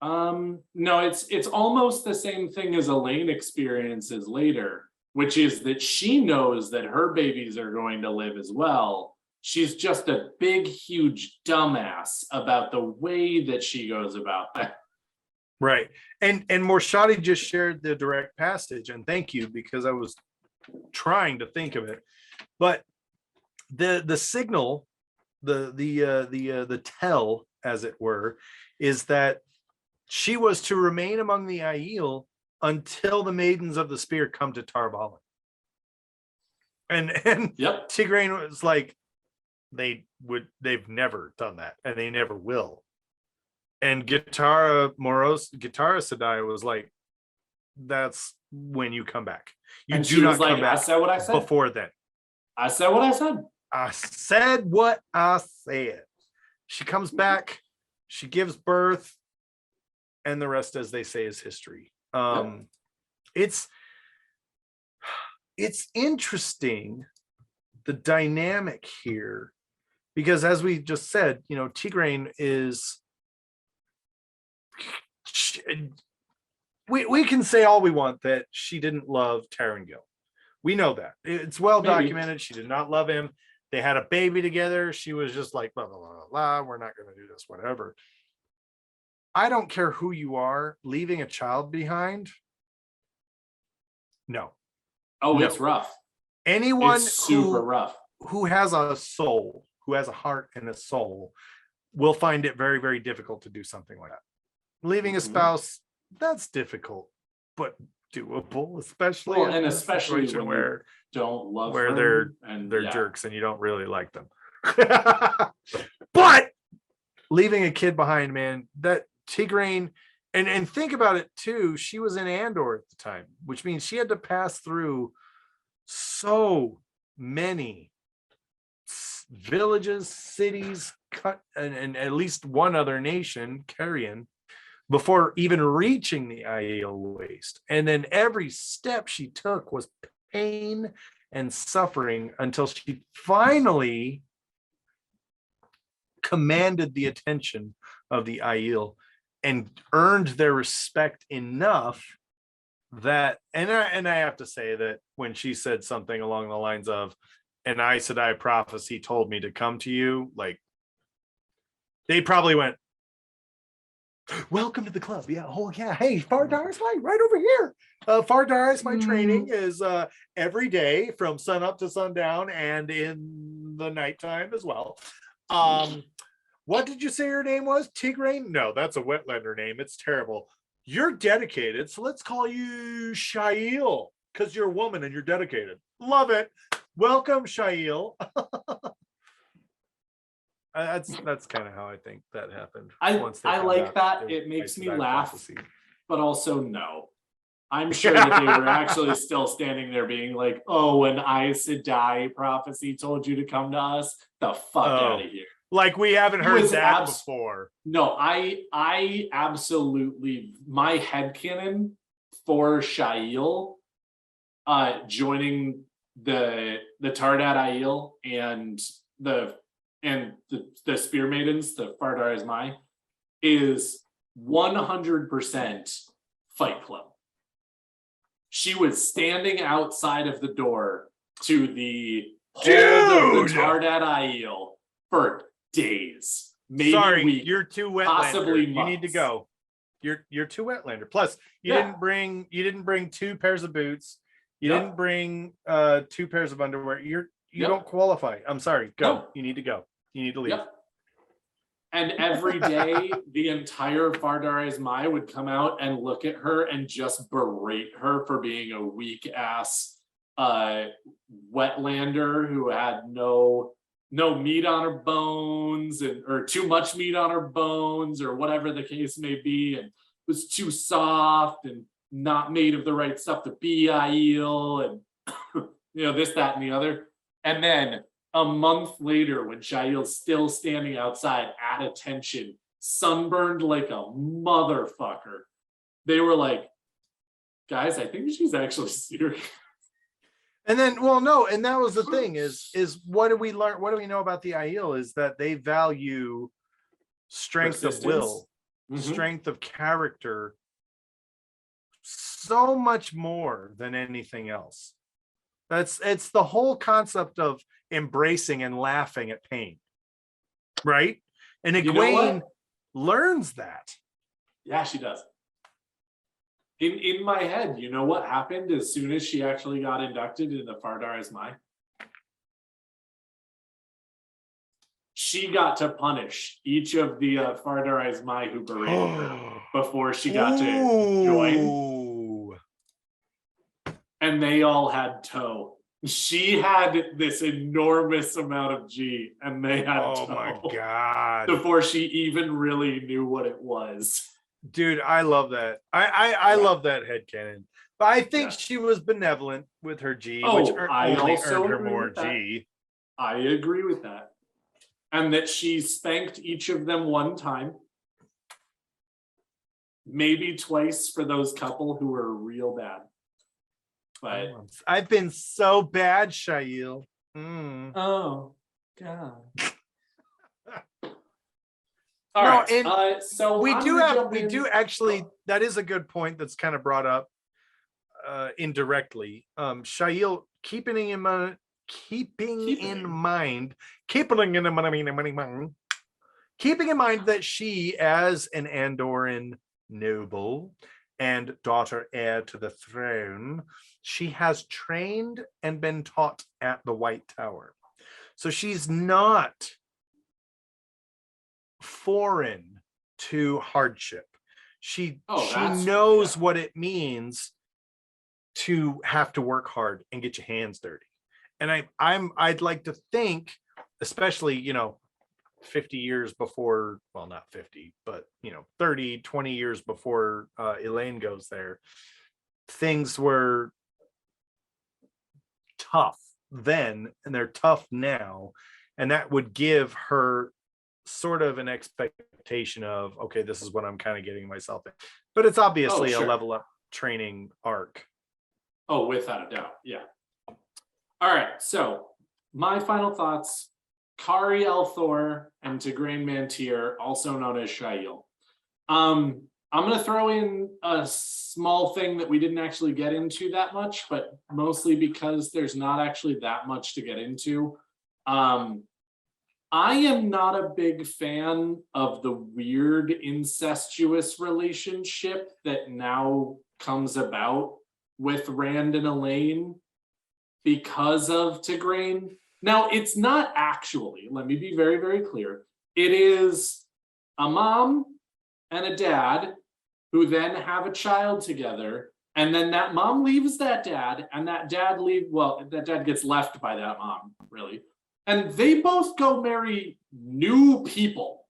no, it's almost the same thing as Elaine experiences later, which is that she knows that her babies are going to live as well. She's just a big, huge dumbass about the way that she goes about that. Right. And Morshadi just shared the direct passage, and thank you, because I was trying to think of it. But the signal, the tell, as it were, is that she was to remain among the Aiel until the maidens of the spear come to Tar Valon. And yep. Tigraine was like, they've never done that, and they never will. And Gitara Sadai was like, that's when you come back. You do not come back. I said what I said before then. I said what I said. I said what I said. She comes back, she gives birth, and the rest, as they say, is history. It's it's interesting, the dynamic here, because as we just said, Tigraine is, we can say all we want that she didn't love Tarangil. We know that. It's well documented. She did not love him. They had a baby together. She was just like, blah, blah, blah, blah, blah. We're not going to do this, whatever. I don't care who you are, leaving a child behind. No. Oh, No. it's rough. Anyone It's super rough. Who has a soul, who has a heart and a soul, will find it very, very difficult to do something like that. Leaving a spouse, that's difficult, but doable, especially and especially when where don't love where them they're jerks and you don't really like them. But leaving a kid behind, man, that Tigraine, and think about it too, she was in Andor at the time, which means she had to pass through so many villages, cities, and at least one other nation, Carrion, before even reaching the Aiel waste. And then every step she took was pain and suffering until she finally commanded the attention of the Aiel and earned their respect enough that, and I have to say that when she said something along the lines of, an Aes Sedai prophecy told me to come to you, like, they probably went, welcome to the club. Yeah. Oh yeah. Hey, Fardar is right over here. Fardar is my training is every day from sun up to sundown and in the nighttime as well. What did you say your name was? Tigraine? No, that's a Wetlander name. It's terrible. You're dedicated, so let's call you Shail because you're a woman and you're dedicated. Love it. Welcome, Shail. That's kind of how I think that happened. I like that. It makes me laugh, prophecy. But also no. I'm sure that they were actually still standing there being like, oh, an Aes Sedai prophecy told you to come to us? The fuck out of here. Like we haven't heard that before. No, I absolutely, my headcanon for Shail joining the Tardat Aiel and the Spear Maidens, the Fardar Ismai, is 100% Fight Club. She was standing outside of the door to the hold of the Tardat Aiel for days, maybe weeks. You're too Wetlander. Possibly months. You need to go. You're too Wetlander. Plus, you didn't bring 2 pairs of boots. You didn't bring 2 pairs of underwear. You don't qualify. I'm sorry. Go. No. You need to go. You need to leave. Yep. And every day, the entire Fardar Ismai would come out and look at her and just berate her for being a weak ass Wetlander who had no meat on her bones or too much meat on her bones or whatever the case may be, and was too soft and not made of the right stuff to be Aiel and this, that, and the other. And then a month later, when Shail's still standing outside at attention, sunburned like a motherfucker, they were like, guys, I think she's actually serious. And then, well, no, and that was the thing is what do we learn? What do we know about the Aiel is that they value strength of will, strength of character, so much more than anything else. It's the whole concept of embracing and laughing at pain, right? And Egwene learns that. Yeah, she does. In my head, you know what happened as soon as she actually got inducted into Fardar Ismai? She got to punish each of the Fardar Ismai who berated her before she got to join. And they all had toe. She had this enormous amount of G, and they had toe. Oh my God. Before she even really knew what it was. Dude, I love that. I love that headcanon. But I think she was benevolent with her G, which only earned her more G. I agree with that. And that she spanked each of them one time. Maybe twice for those couple who were real bad. But I've been so bad, Shail. oh god. No, All right. and So we I'm do gonna have, jump we in. do actually. That is a good point. That's kind of brought up indirectly. Shail, keeping in mind, that she, as an Andoran noble and daughter heir to the throne, she has trained and been taught at the White Tower. So she's not foreign to hardship. She knows what it means to have to work hard and get your hands dirty. And I'd like to think, especially, 50 years before, well, not 50, but 30, 20 years before Elaine goes there, things were tough then and they're tough now. And that would give her sort of an expectation of, okay, this is what I'm kind of getting myself in. But it's obviously a level up training arc. Oh, without a doubt. Yeah. All right. So my final thoughts: Kari Elthor and Tigraine Mantir, also known as Shail. I'm going to throw in a small thing that we didn't actually get into that much, but mostly because there's not actually that much to get into. I am not a big fan of the weird incestuous relationship that now comes about with Rand and Elaine because of Tigraine. Now, it's not actually, let me be very, very clear. It is a mom and a dad who then have a child together, and then that mom leaves that dad, and that dad gets left by that mom, really. And they both go marry new people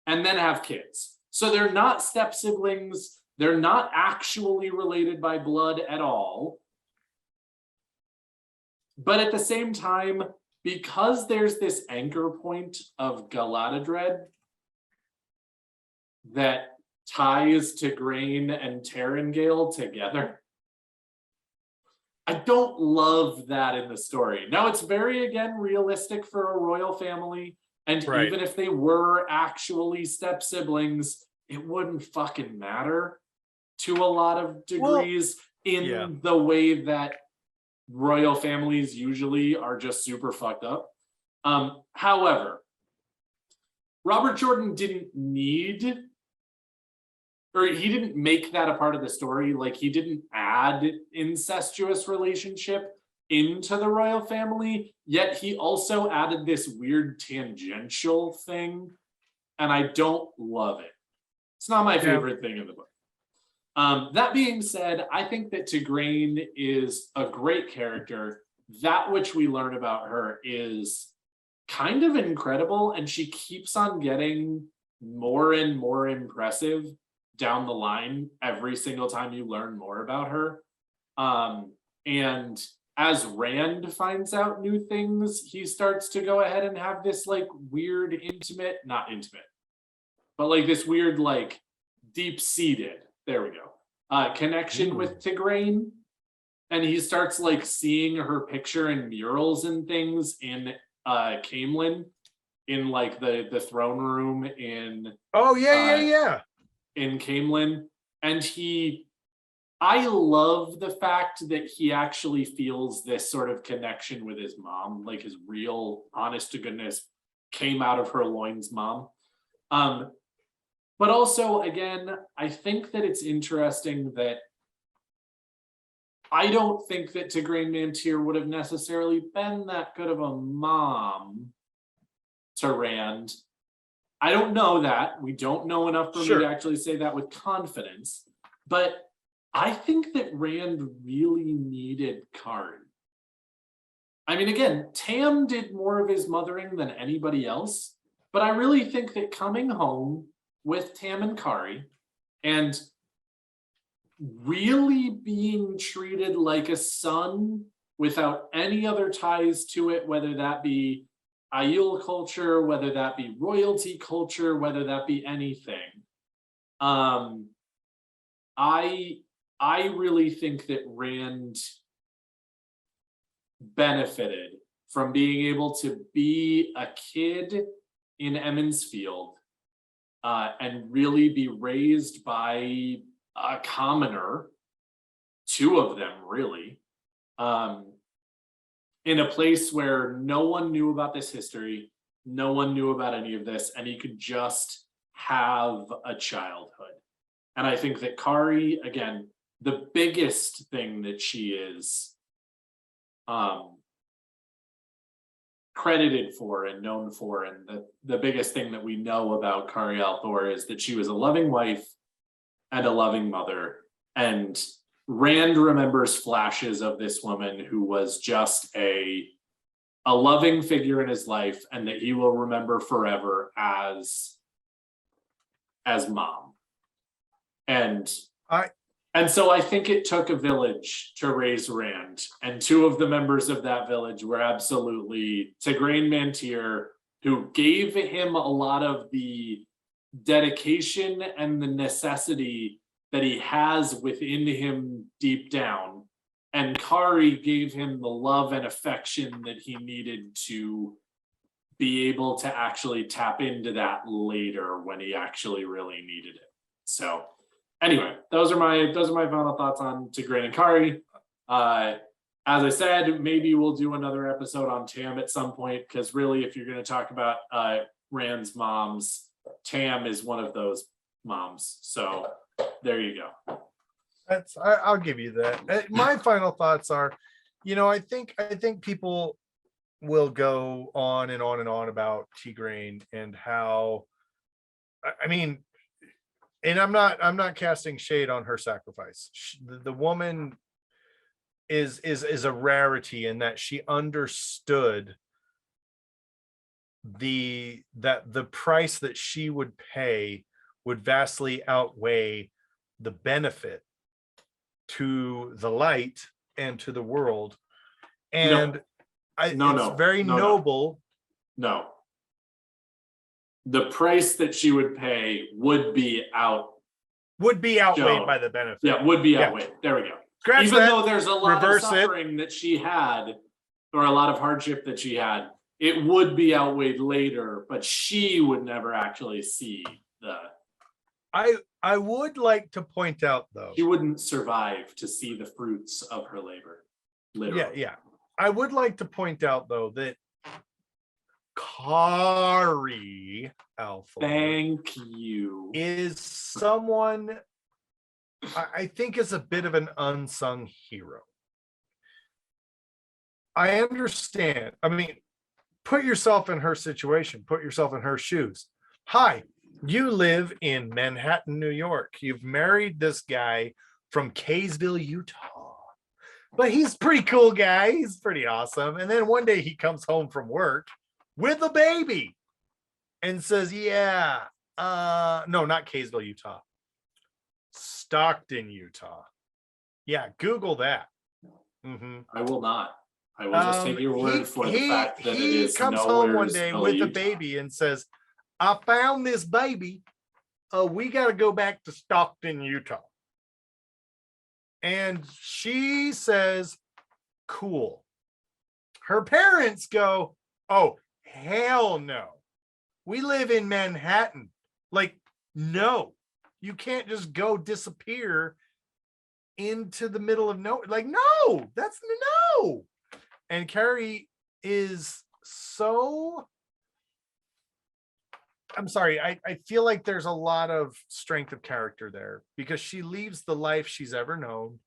and then have kids. So they're not step siblings. They're not actually related by blood at all. But at the same time, because there's this anchor point of Galadriel that ties Tigraine and Tarangale together, I don't love that in the story. Now, it's very, again, realistic for a royal family. And even if they were actually step siblings, it wouldn't fucking matter to a lot of degrees in the way that royal families usually are just super fucked up. However, Robert Jordan didn't need, or he didn't make that a part of the story. Like, he didn't add incestuous relationship into the royal family, yet he also added this weird tangential thing, and I don't love it. It's not my favorite thing in the book. That being said, I think that Tigraine is a great character. That which we learn about her is kind of incredible, and she keeps on getting more and more impressive down the line every single time you learn more about her. And as Rand finds out new things, he starts to go ahead and have this like weird not intimate, but like this weird, like deep-seated, there we go, connection with Tigraine. And he starts like seeing her picture in murals and things in Camelin, in like the throne room in in Camelin. And I love the fact that he actually feels this sort of connection with his mom, like his real, honest to goodness, came out of her loins mom. But also, again, I think that it's interesting that I don't think that Tigraine Mantir would have necessarily been that good of a mom to Rand. I don't know that. We don't know enough for me to actually say that with confidence. But I think that Rand really needed Kari. I mean, again, Tam did more of his mothering than anybody else. But I really think that coming home with Tam and Kari and really being treated like a son without any other ties to it, whether that be Aiel culture, whether that be royalty culture, whether that be anything. I I really think that Rand benefited from being able to be a kid in Emmons Field and really be raised by a commoner, two of them really, in a place where no one knew about this history, no one knew about any of this, and he could just have a childhood. And I think that Kari, again, the biggest thing that she is credited for and known for, and the biggest thing that we know about Kari Althor is that she was a loving wife and a loving mother. And Rand remembers flashes of this woman who was just a loving figure in his life, and that he will remember forever as mom. And so I think it took a village to raise Rand, and two of the members of that village were absolutely Tigraine Mantir, who gave him a lot of the dedication and the necessity that he has within him deep down. And Kari gave him the love and affection that he needed to be able to actually tap into that later when he actually really needed it. So anyway, those are my final thoughts on Tigraine and Kari. As I said, maybe we'll do another episode on Tam at some point, because really, if you're going to talk about Rand's moms, Tam is one of those moms. So there you go. I'll give you that. My final thoughts are, I think people will go on and on and on about Tigraine and how, I mean, and I'm not casting shade on her sacrifice. The woman is a rarity in that she understood that the price that she would pay would vastly outweigh the benefit to the light and to the world. And it's very noble. No. The price that she would pay would be outweighed by the benefit. Yeah, would be outweighed. Yeah. There we go. Scratch Even that, though there's a lot of reverse suffering that she had, or a lot of hardship that she had, it would be outweighed later, but she would never actually see the. I would like to point out, though, she wouldn't survive to see the fruits of her labor. Literally. Yeah. I would like to point out, though, that Kari Althor, thank you, is someone I think is a bit of an unsung hero. I understand. I mean, put yourself in her situation, put yourself in her shoes. Hi, you live in Manhattan, New York. You've married this guy from Kaysville, Utah. But he's a pretty cool guy. He's pretty awesome. And then one day he comes home from work with a baby and says, no, not Kaysville, Utah. Stockton, Utah. Yeah, Google that. Mm-hmm. I will not. I will just take your word for the fact that it is. He comes home one day with a baby and says, I found this baby. We got to go back to Stockton, Utah. And she says, cool. Her parents go, oh, hell no. We live in Manhattan. Like, no, you can't just go disappear into the middle of nowhere. Like, no, that's no. And Kari is so, I'm sorry, I feel like there's a lot of strength of character there, because she leaves the life she's ever known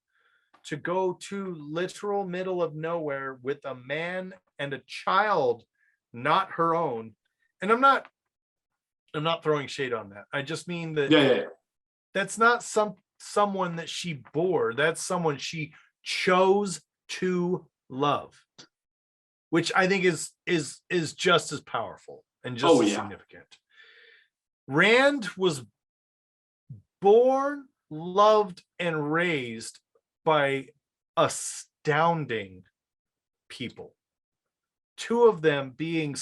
to go to literal middle of nowhere with a man and a child, not her own. And I'm not throwing shade on that. I just mean that that's not someone that she bore. That's someone she chose to love, which I think is just as powerful and just as significant. Rand was born, loved, and raised by astounding people. Two of them being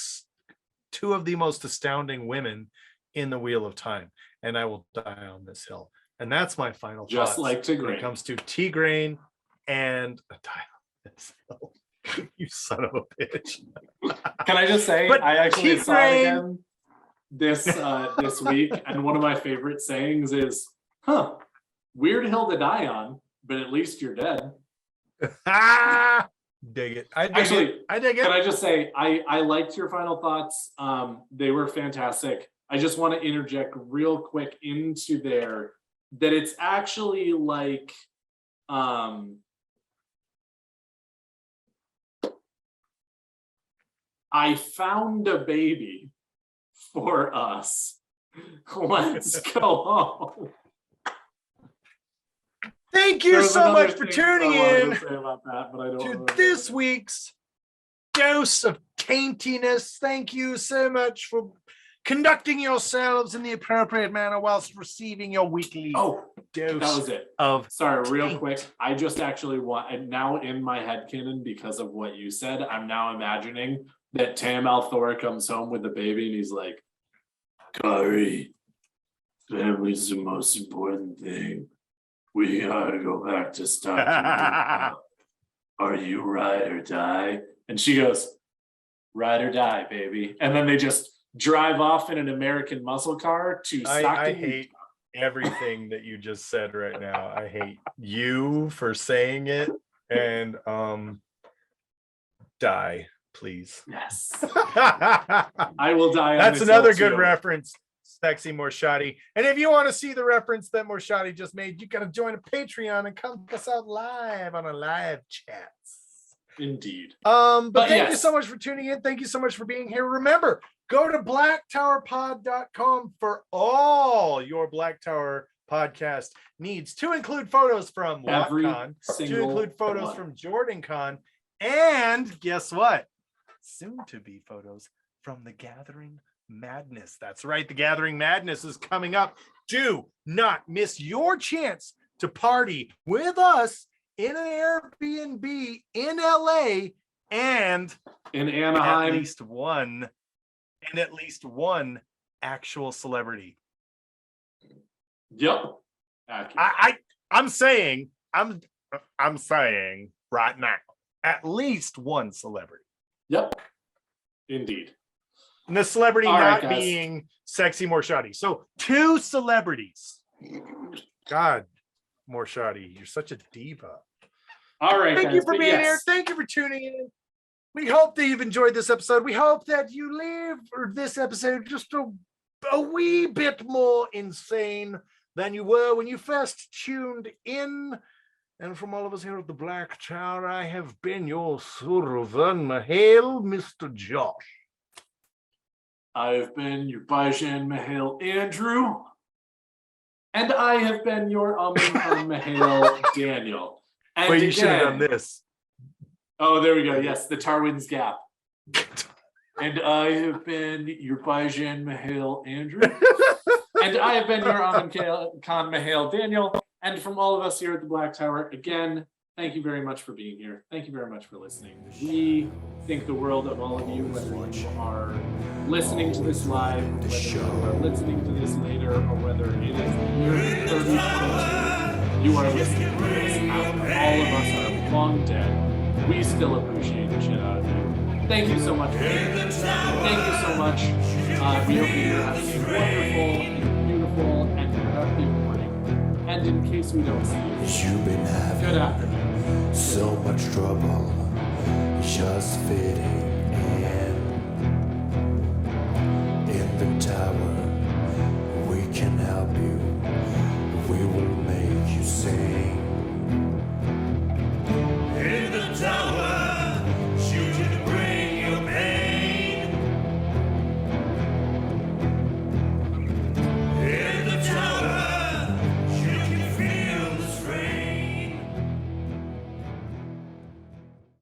two of the most astounding women in the Wheel of Time. And I will die on this hill. And that's my final Just thoughts like when Tigraine. it comes to Tigraine and a dial. You son of a bitch. Can I just say, But I actually saw it Tigraine- again this week, and one of my favorite sayings is, weird hill to die on, but at least you're dead. Dig it. I dig Actually, it. I dig it. Can I just say, I liked your final thoughts. They were fantastic. I just want to interject real quick into there that it's actually like, I found a baby for us. Let's go home. Thank you There's so another much for thing tuning I wanted in to say about that, but I don't to remember this it. week's dose of taintiness. Thank you so much for conducting yourselves in the appropriate manner whilst receiving your weekly Oh, dose that was it. of Sorry, real taint. quick. I just actually want, and now in my headcanon, because of what you said, I'm now imagining that Tam Althor comes home with the baby and he's like, Kari, family's the most important thing. We gotta go back to Stockton. Are you ride or die? And she goes, ride or die, baby. And then they just drive off in an American muscle car to Stockton. I hate everything that you just said right now. I hate you for saying it, and die, please. Yes. I will die on That's this another hill good too. reference, Sexy Morshadi. And if you want to see the reference that Morshadi just made, you got to join a Patreon and come check us out live on a live chats. Indeed. But thank you yes. so much for tuning in. Thank you so much for being here. Remember, go to blacktowerpod.com for all your Black Tower podcast needs, to include photos from Every WatCon, to single include photos one. from JordanCon, and guess what? Soon to be photos from the Gathering Madness. That's right, the Gathering Madness is coming up. Do not miss your chance to party with us in an Airbnb in LA and In Anaheim. at least one actual celebrity. Yep. Accurate. I'm saying right now, at least one celebrity. Yep. Indeed. And the celebrity All right, not guys. being Sexy Morshadi. So 2 celebrities. God, Morshadi, you're such a diva. All right. Thank guys, you for but being yes. here. Thank you for tuning in. We hope that you've enjoyed this episode. We hope that you leave this episode just a wee bit more insane than you were when you first tuned in. And from all of us here at the Black Tower, I have been your Survan Mahale, Mr. Josh. I have been your Bajan Mahale Andrew. And I have been your Mahale Daniel. And Well, you should have again- done this. Oh, there we go. Yes, the Tarwin's Gap. And I have been your Bajan Mahale Andrew. And I have been your Khan Mahale Daniel. And from all of us here at the Black Tower, again, thank you very much for being here. Thank you very much for listening. We think the world of all of you, whether you are listening to this live, whether you are listening to this later, or whether it is year 3022, you are listening to this after all of us are long dead. We still appreciate the shit out of you. Thank you so much for being here. Thank you so much. We hope you're having a wonderful, beautiful, and productive morning. And in case we don't see you, You've been having good afternoon. so much trouble just fitting